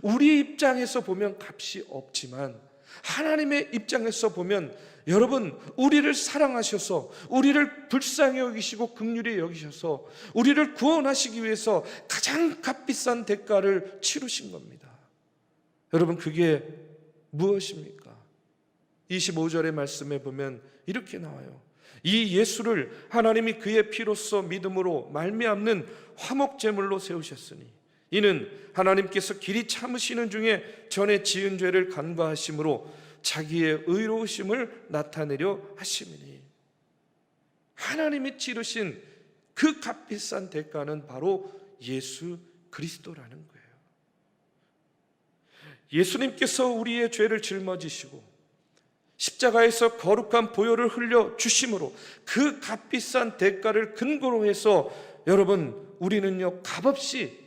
우리 입장에서 보면 값이 없지만 하나님의 입장에서 보면 여러분, 우리를 사랑하셔서 우리를 불쌍히 여기시고 긍휼히 여기셔서 우리를 구원하시기 위해서 가장 값비싼 대가를 치르신 겁니다. 여러분, 그게 무엇입니까? 25절의 말씀에 보면 이렇게 나와요. 이 예수를 하나님이 그의 피로써 믿음으로 말미암는 화목제물로 세우셨으니 이는 하나님께서 길이 참으시는 중에 전에 지은 죄를 간과하심으로 자기의 의로우심을 나타내려 하심이니, 하나님이 치르신 그 값비싼 대가는 바로 예수 그리스도라는 거예요. 예수님께서 우리의 죄를 짊어지시고 십자가에서 거룩한 보혈을 흘려 주심으로 그 값비싼 대가를 근거로 해서 여러분, 우리는요 값없이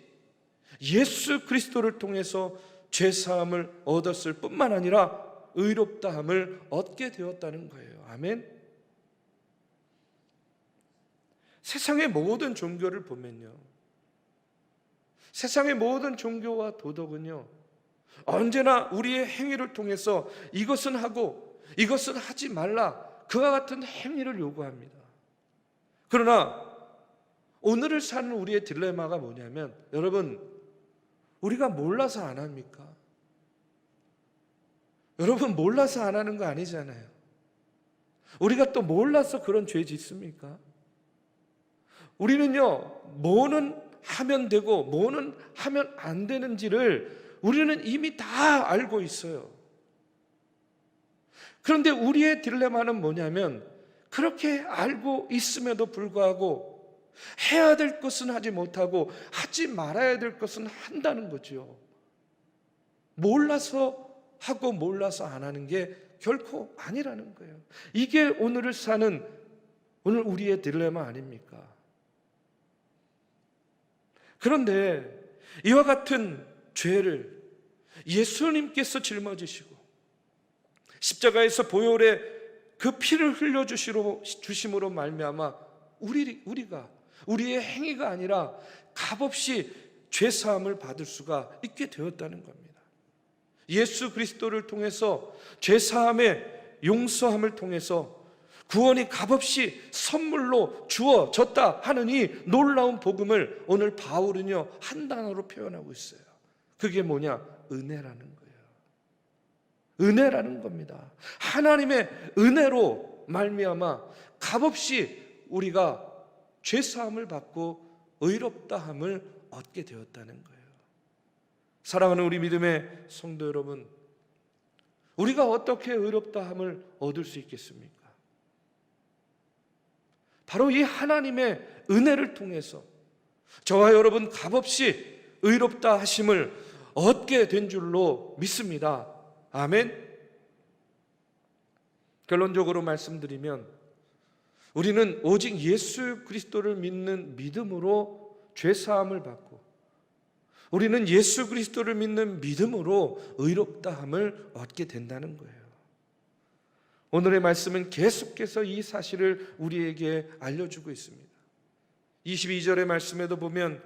예수 그리스도를 통해서 죄 사함을 얻었을 뿐만 아니라 의롭다함을 얻게 되었다는 거예요. 아멘. 세상의 모든 종교를 보면요, 세상의 모든 종교와 도덕은요 언제나 우리의 행위를 통해서 이것은 하고 이것은 하지 말라, 그와 같은 행위를 요구합니다. 그러나 오늘을 사는 우리의 딜레마가 뭐냐면, 여러분, 우리가 몰라서 안 합니까? 여러분, 몰라서 안 하는 거 아니잖아요. 우리가 또 몰라서 그런 죄 짓습니까? 우리는요, 뭐는 하면 되고 뭐는 하면 안 되는지를 우리는 이미 다 알고 있어요. 그런데 우리의 딜레마는 뭐냐면, 그렇게 알고 있음에도 불구하고 해야 될 것은 하지 못하고 하지 말아야 될 것은 한다는 거죠. 몰라서 하고 몰라서 안 하는 게 결코 아니라는 거예요. 이게 오늘을 사는 오늘 우리의 딜레마 아닙니까? 그런데 이와 같은 죄를 예수님께서 짊어지시고 십자가에서 보혈의 그 피를 흘려주심으로 말미암아 우리가 우리의 행위가 아니라 값없이 죄사함을 받을 수가 있게 되었다는 겁니다. 예수 그리스도를 통해서 죄사함의 용서함을 통해서 구원이 값없이 선물로 주어졌다 하는 이 놀라운 복음을 오늘 바울은요 한 단어로 표현하고 있어요. 그게 뭐냐? 은혜라는 거예요. 은혜라는 겁니다. 하나님의 은혜로 말미암아 값없이 우리가 죄사함을 받고 의롭다함을 얻게 되었다는 거예요. 사랑하는 우리 믿음의 성도 여러분, 우리가 어떻게 의롭다함을 얻을 수 있겠습니까? 바로 이 하나님의 은혜를 통해서 저와 여러분 값없이 의롭다 하심을 얻게 된 줄로 믿습니다. 아멘. 결론적으로 말씀드리면, 우리는 오직 예수 그리스도를 믿는 믿음으로 죄사함을 받고, 우리는 예수 그리스도를 믿는 믿음으로 의롭다함을 얻게 된다는 거예요. 오늘의 말씀은 계속해서 이 사실을 우리에게 알려주고 있습니다. 22절의 말씀에도 보면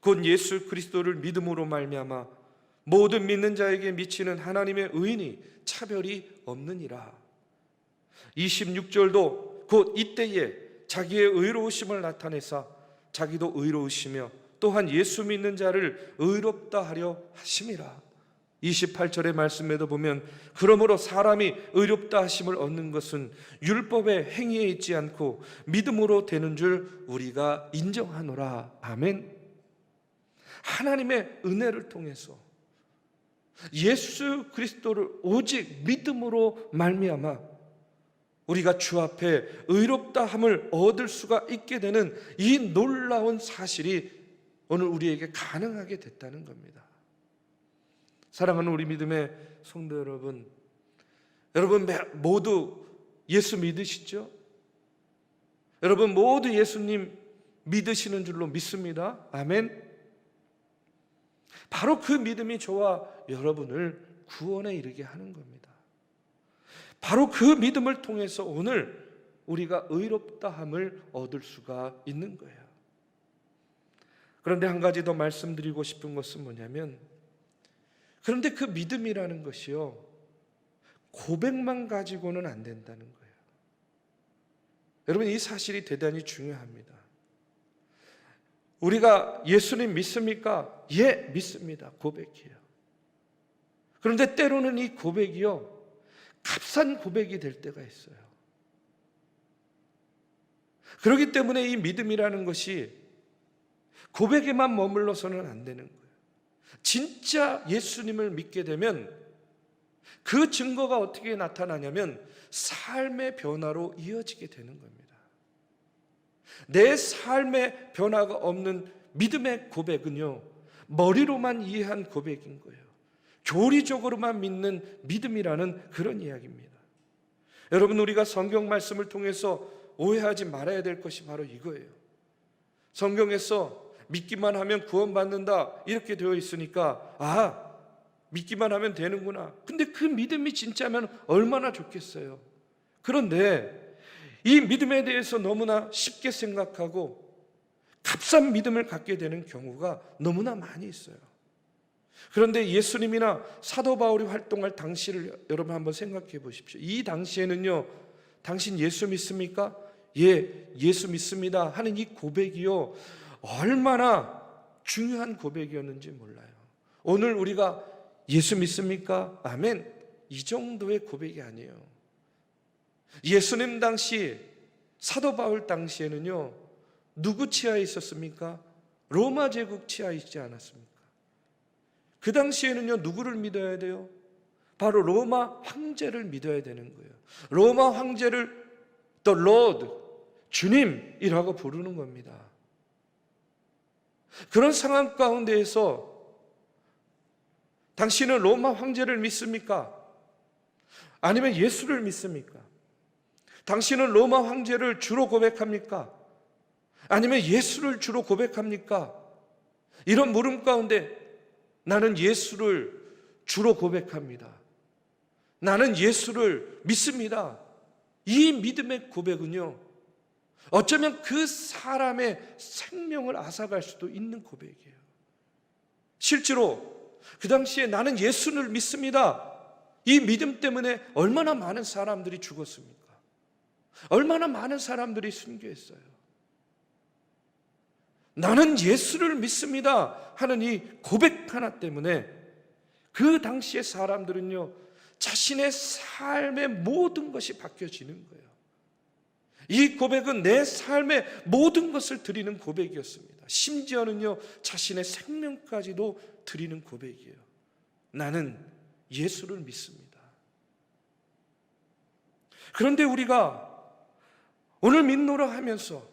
곧 예수 그리스도를 믿음으로 말미암아 모든 믿는 자에게 미치는 하나님의 의인이 차별이 없느니라. 26절도 곧 이때에 자기의 의로우심을 나타내사 자기도 의로우시며 또한 예수 믿는 자를 의롭다 하려 하심이라. 28절의 말씀에도 보면 그러므로 사람이 의롭다 하심을 얻는 것은 율법의 행위에 있지 않고 믿음으로 되는 줄 우리가 인정하노라. 아멘. 하나님의 은혜를 통해서 예수 그리스도를 오직 믿음으로 말미암아 우리가 주 앞에 의롭다함을 얻을 수가 있게 되는 이 놀라운 사실이 오늘 우리에게 가능하게 됐다는 겁니다. 사랑하는 우리 믿음의 성도 여러분, 여러분 모두 예수 믿으시죠? 여러분 모두 예수님 믿으시는 줄로 믿습니다. 아멘. 바로 그 믿음이 저와 여러분을 구원에 이르게 하는 겁니다. 바로 그 믿음을 통해서 오늘 우리가 의롭다함을 얻을 수가 있는 거예요. 그런데 한 가지 더 말씀드리고 싶은 것은 뭐냐면, 그런데 그 믿음이라는 것이요 고백만 가지고는 안 된다는 거예요. 여러분, 이 사실이 대단히 중요합니다. 우리가 예수님 믿습니까? 예, 믿습니다. 고백해요. 그런데 때로는 이 고백이요, 값싼 고백이 될 때가 있어요. 그렇기 때문에 이 믿음이라는 것이 고백에만 머물러서는 안 되는 거예요. 진짜 예수님을 믿게 되면 그 증거가 어떻게 나타나냐면 삶의 변화로 이어지게 되는 겁니다. 내 삶의 변화가 없는 믿음의 고백은요, 머리로만 이해한 고백인 거예요. 교리적으로만 믿는 믿음이라는 그런 이야기입니다. 여러분, 우리가 성경 말씀을 통해서 오해하지 말아야 될 것이 바로 이거예요. 성경에서 믿기만 하면 구원받는다 이렇게 되어 있으니까 믿기만 하면 되는구나. 근데 그 믿음이 진짜면 얼마나 좋겠어요. 그런데 이 믿음에 대해서 너무나 쉽게 생각하고 값싼 믿음을 갖게 되는 경우가 너무나 많이 있어요. 그런데 예수님이나 사도 바울이 활동할 당시를 여러분 한번 생각해 보십시오. 이 당시에는요, 당신 예수 믿습니까? 예, 예수 믿습니다 하는 이 고백이요, 얼마나 중요한 고백이었는지 몰라요. 오늘 우리가 예수 믿습니까? 아멘, 이 정도의 고백이 아니에요. 예수님 당시, 사도 바울 당시에는요, 누구 치하에 있었습니까? 로마 제국 치하에 있지 않았습니까? 그 당시에는요, 누구를 믿어야 돼요? 바로 로마 황제를 믿어야 되는 거예요. 로마 황제를 The Lord, 주님이라고 부르는 겁니다. 그런 상황 가운데에서 당신은 로마 황제를 믿습니까? 아니면 예수를 믿습니까? 당신은 로마 황제를 주로 고백합니까? 아니면 예수를 주로 고백합니까? 이런 물음 가운데 나는 예수를 주로 고백합니다. 나는 예수를 믿습니다. 이 믿음의 고백은요, 어쩌면 그 사람의 생명을 앗아갈 수도 있는 고백이에요. 실제로 그 당시에 나는 예수를 믿습니다, 이 믿음 때문에 얼마나 많은 사람들이 죽었습니까? 얼마나 많은 사람들이 순교했어요. 나는 예수를 믿습니다 하는 이 고백 하나 때문에 그 당시의 사람들은요, 자신의 삶의 모든 것이 바뀌어지는 거예요. 이 고백은 내 삶의 모든 것을 드리는 고백이었습니다. 심지어는요, 자신의 생명까지도 드리는 고백이에요. 나는 예수를 믿습니다. 그런데 우리가 오늘 믿노라 하면서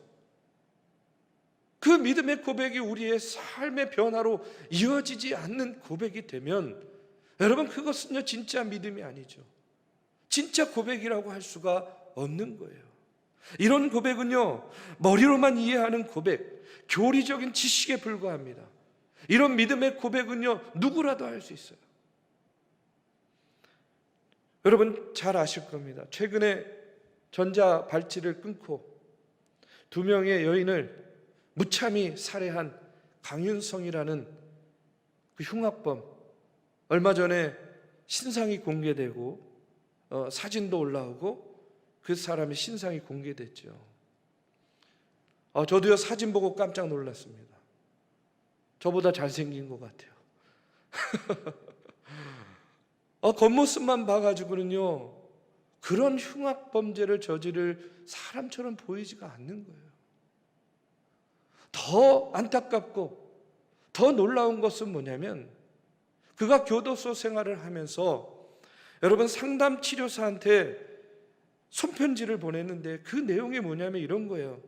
그 믿음의 고백이 우리의 삶의 변화로 이어지지 않는 고백이 되면, 여러분, 그것은요, 진짜 믿음이 아니죠. 진짜 고백이라고 할 수가 없는 거예요. 이런 고백은요, 머리로만 이해하는 고백, 교리적인 지식에 불과합니다. 이런 믿음의 고백은요, 누구라도 할 수 있어요. 여러분 잘 아실 겁니다. 최근에 전자 발찌를 끊고 2명의 여인을 무참히 살해한 강윤성이라는 그 흉악범, 얼마 전에 신상이 공개되고 사진도 올라오고 그 사람의 신상이 공개됐죠. 저도요, 사진 보고 깜짝 놀랐습니다. 저보다 잘생긴 것 같아요. 겉모습만 봐가지고는요, 그런 흉악범죄를 저지를 사람처럼 보이지가 않는 거예요. 더 안타깝고 더 놀라운 것은 뭐냐면, 그가 교도소 생활을 하면서 여러분 상담치료사한테 손편지를 보냈는데 그 내용이 뭐냐면 이런 거예요.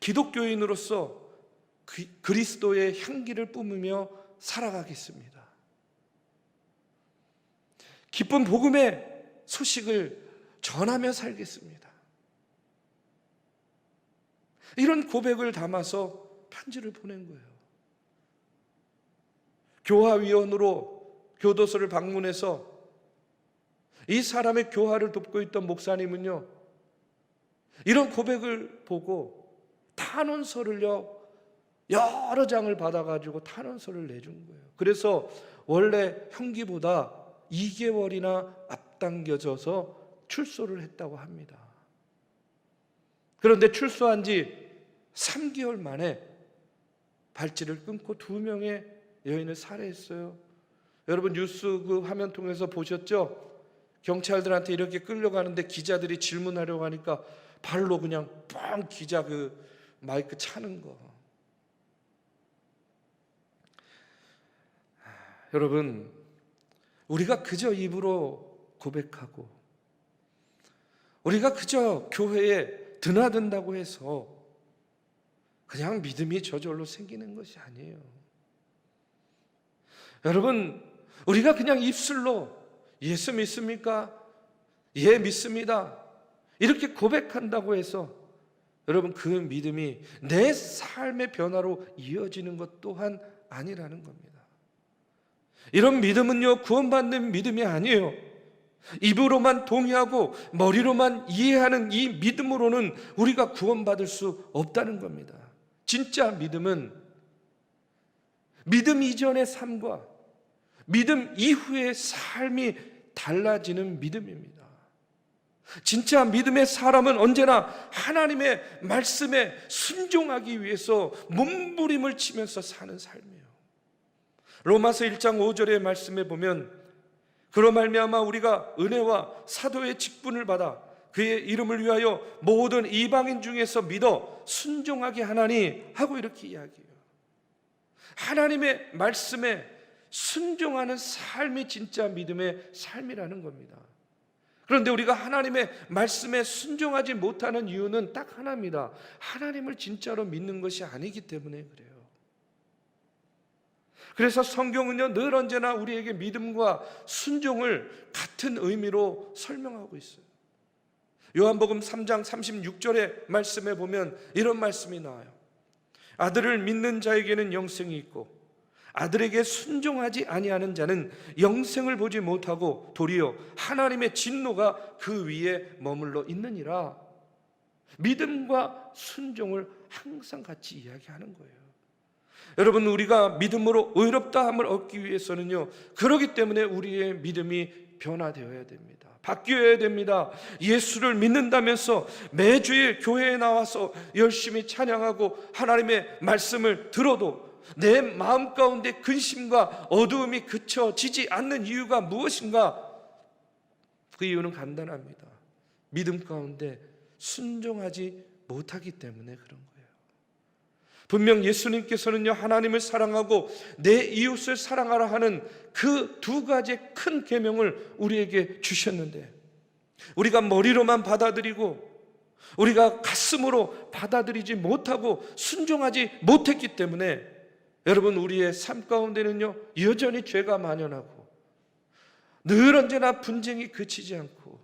기독교인으로서 그리스도의 향기를 뿜으며 살아가겠습니다. 기쁜 복음의 소식을 전하며 살겠습니다. 이런 고백을 담아서 편지를 보낸 거예요. 교화위원으로 교도소를 방문해서 이 사람의 교화를 돕고 있던 목사님은요, 이런 고백을 보고 탄원서를요, 여러 장을 받아가지고 탄원서를 내준 거예요. 그래서 원래 형기보다 2개월이나 앞당겨져서 출소를 했다고 합니다. 그런데 출소한 지 3개월 만에 발찌를 끊고 2명의 여인을 살해했어요. 여러분 뉴스 그 화면 통해서 보셨죠? 경찰들한테 이렇게 끌려가는데 기자들이 질문하려고 하니까 발로 그냥 뻥 기자 그 마이크 차는 거. 여러분, 우리가 그저 입으로 고백하고 우리가 그저 교회에 드나든다고 해서 그냥 믿음이 저절로 생기는 것이 아니에요. 여러분, 우리가 그냥 입술로 예수 믿습니까? 예, 믿습니다. 이렇게 고백한다고 해서 여러분 그 믿음이 내 삶의 변화로 이어지는 것 또한 아니라는 겁니다. 이런 믿음은요, 구원받는 믿음이 아니에요. 입으로만 동의하고 머리로만 이해하는 이 믿음으로는 우리가 구원받을 수 없다는 겁니다. 진짜 믿음은 믿음 이전의 삶과 믿음 이후의 삶이 달라지는 믿음입니다. 진짜 믿음의 사람은 언제나 하나님의 말씀에 순종하기 위해서 몸부림을 치면서 사는 삶이에요. 로마서 1장 5절의 말씀에 보면 그로 말미암아 우리가 은혜와 사도의 직분을 받아 그의 이름을 위하여 모든 이방인 중에서 믿어 순종하게 하나니 하고 이렇게 이야기해요. 하나님의 말씀에 순종하는 삶이 진짜 믿음의 삶이라는 겁니다. 그런데 우리가 하나님의 말씀에 순종하지 못하는 이유는 딱 하나입니다. 하나님을 진짜로 믿는 것이 아니기 때문에 그래요. 그래서 성경은요, 늘 언제나 우리에게 믿음과 순종을 같은 의미로 설명하고 있어요. 요한복음 3장 36절의 말씀에 보면 이런 말씀이 나와요. 아들을 믿는 자에게는 영생이 있고 아들에게 순종하지 아니하는 자는 영생을 보지 못하고 도리어 하나님의 진노가 그 위에 머물러 있느니라. 믿음과 순종을 항상 같이 이야기하는 거예요. 여러분, 우리가 믿음으로 의롭다함을 얻기 위해서는요, 그렇기 때문에 우리의 믿음이 변화되어야 됩니다. 바뀌어야 됩니다. 예수를 믿는다면서 매주일 교회에 나와서 열심히 찬양하고 하나님의 말씀을 들어도 내 마음 가운데 근심과 어두움이 그쳐지지 않는 이유가 무엇인가? 그 이유는 간단합니다. 믿음 가운데 순종하지 못하기 때문에 그런 거예요. 분명 예수님께서는요, 하나님을 사랑하고 내 이웃을 사랑하라 하는 그 두 가지의 큰 계명을 우리에게 주셨는데 우리가 머리로만 받아들이고 우리가 가슴으로 받아들이지 못하고 순종하지 못했기 때문에 여러분, 우리의 삶 가운데는요, 여전히 죄가 만연하고 늘 언제나 분쟁이 그치지 않고,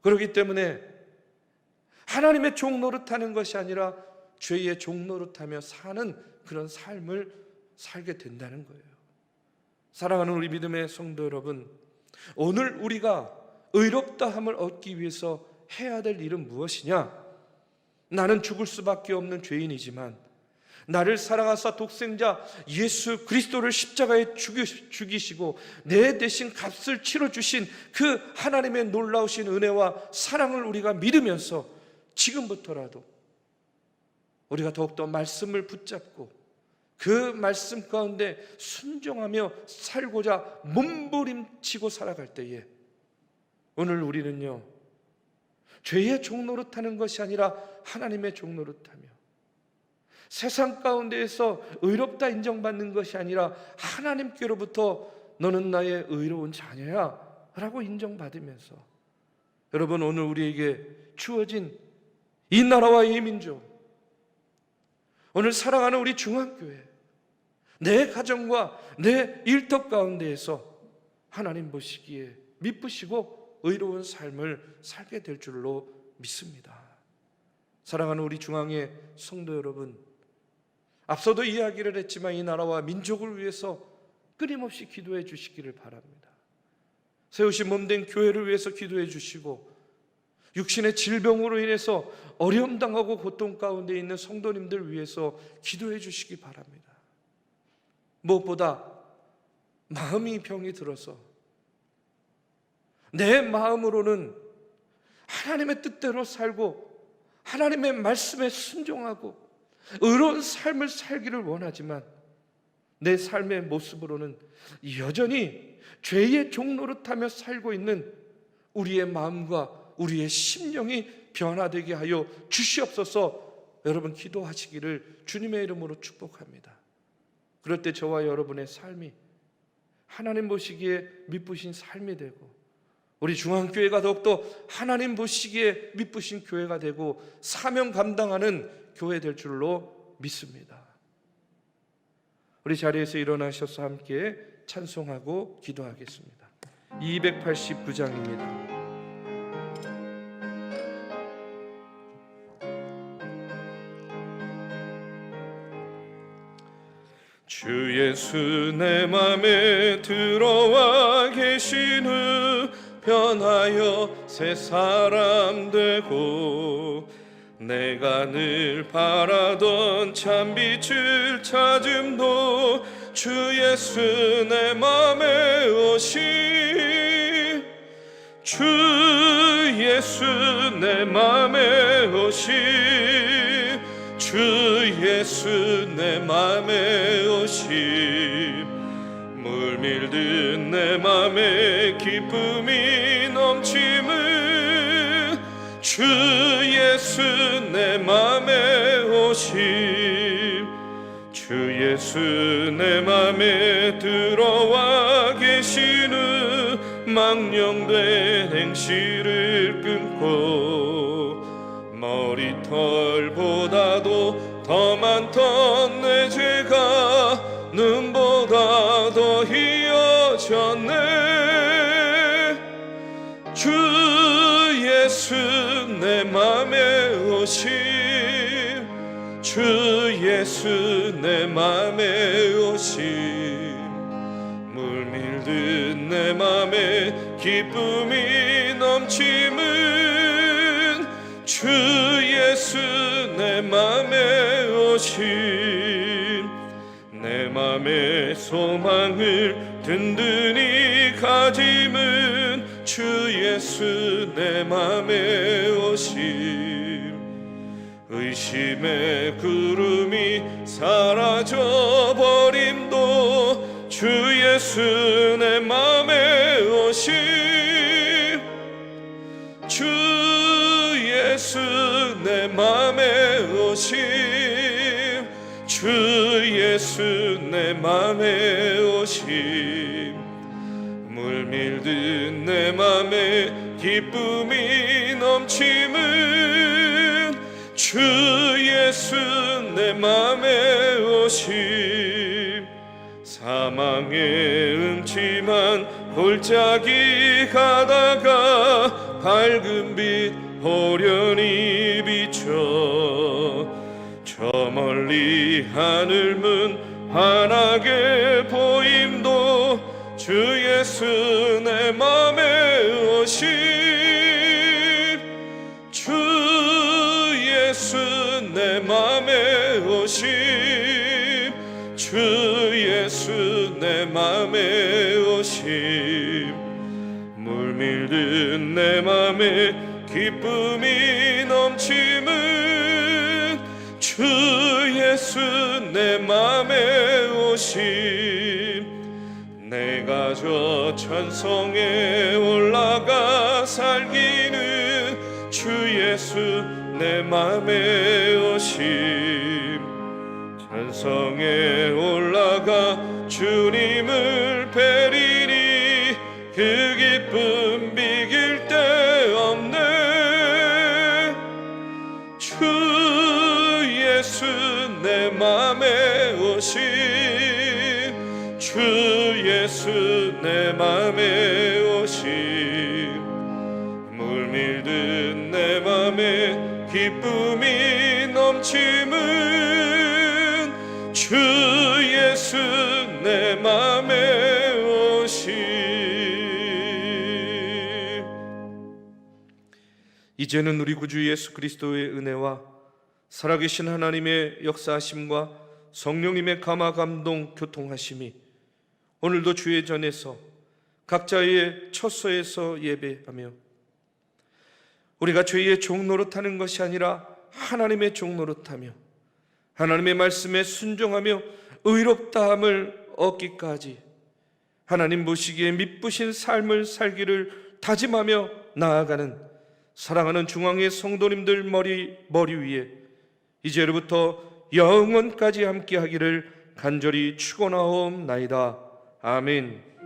그렇기 때문에 하나님의 종 노릇하는 것이 아니라 죄의 종 노릇하며 사는 그런 삶을 살게 된다는 거예요. 사랑하는 우리 믿음의 성도 여러분, 오늘 우리가 의롭다함을 얻기 위해서 해야 될 일은 무엇이냐? 나는 죽을 수밖에 없는 죄인이지만 나를 사랑하사 독생자 예수 그리스도를 십자가에 죽이시고 내 대신 값을 치러주신 그 하나님의 놀라우신 은혜와 사랑을 우리가 믿으면서 지금부터라도 우리가 더욱더 말씀을 붙잡고 그 말씀 가운데 순종하며 살고자 몸부림치고 살아갈 때에 오늘 우리는요, 죄의 종노릇하는 것이 아니라 하나님의 종노릇하며 세상 가운데에서 의롭다 인정받는 것이 아니라 하나님께로부터 너는 나의 의로운 자녀야 라고 인정받으면서 여러분, 오늘 우리에게 주어진 이 나라와 이 민족, 오늘 사랑하는 우리 중앙교회, 내 가정과 내 일터 가운데에서 하나님 보시기에 미쁘시고 의로운 삶을 살게 될 줄로 믿습니다. 사랑하는 우리 중앙의 성도 여러분, 앞서도 이야기를 했지만 이 나라와 민족을 위해서 끊임없이 기도해 주시기를 바랍니다. 세우신 몸된 교회를 위해서 기도해 주시고 육신의 질병으로 인해서 어려움 당하고 고통 가운데 있는 성도님들 위해서 기도해 주시기 바랍니다. 무엇보다 마음이 병이 들어서 내 마음으로는 하나님의 뜻대로 살고 하나님의 말씀에 순종하고 의로운 삶을 살기를 원하지만 내 삶의 모습으로는 여전히 죄의 종노릇하며 살고 있는 우리의 마음과 우리의 심령이 변화되게 하여 주시옵소서. 여러분 기도하시기를 주님의 이름으로 축복합니다. 그럴 때 저와 여러분의 삶이 하나님 보시기에 미쁘신 삶이 되고 우리 중앙교회가 더욱더 하나님 보시기에 미쁘신 교회가 되고 사명 감당하는 교회 될 줄로 믿습니다. 우리 자리에서 일어나셔서 함께 찬송하고 기도하겠습니다. 289장입니다. 주 예수 내 맘에 들어와 계신 후 변하여 새 사람 되고 내가 늘 바라던 참빛을 찾음도 주 예수 내 맘에 오시 주 예수 내 맘에 오시 주 예수 내 맘에 오시 물밀듯 내 맘에 기쁨이 넘침은 주 예수 내 맘에 오심 주 예수 내 맘에 들어와 계신 후 망령된 행실을 끊고 머리털보다도 더 많던 내 죄가 눈보다 더 희어졌네 주 예수 내 맘에 오심 주 예수 내 맘에 오심 물밀듯 내 맘에 기쁨이 넘침은 주 예수 내 맘에 오심 내 맘의 소망을 든든히 가짐은 주 예수 내 맘에 오심 의심의 구름이 사라져버림도 주 예수 내 맘에 오심 주 예수 내 맘에 오심 주 예수 내 맘에 오심 물밀듯 내 맘에 기쁨이 넘침은 주 예수 내 맘에 오심 사망의 음침한 골짜기 가다가 밝은 빛 호련히 비춰 저 멀리 하늘 문 환하게 보임도 주 예수 내 맘에 오심 주 예수 내 맘에 오심 주 예수 내 맘에 오심 물밀듯 내 맘에 기쁨이 넘침은 주 예수 내 맘에 오심 내가 저 천성에 올라가 살기는 주 예수 내 맘에 오심 천성에 올라가 주님을 뵈리니 그 기쁨 비길 데 없네 주 예수 내 맘에 오심 주 예수 내 맘에 오심 물밀듯 내 맘에 기쁨이 넘침은 주 예수 내 맘에 오심 이제는 우리 구주 예수 그리스도의 은혜와 살아계신 하나님의 역사하심과 성령님의 감화 감동 교통하심이 오늘도 주의 전에서 각자의 처소에서 예배하며 우리가 죄의 종노릇하는 것이 아니라 하나님의 종노릇하며 하나님의 말씀에 순종하며 의롭다함을 얻기까지 하나님 보시기에 미쁘신 삶을 살기를 다짐하며 나아가는 사랑하는 중앙의 성도님들 머리 위에 이제로부터 영원까지 함께하기를 간절히 축원하옵나이다. 아멘.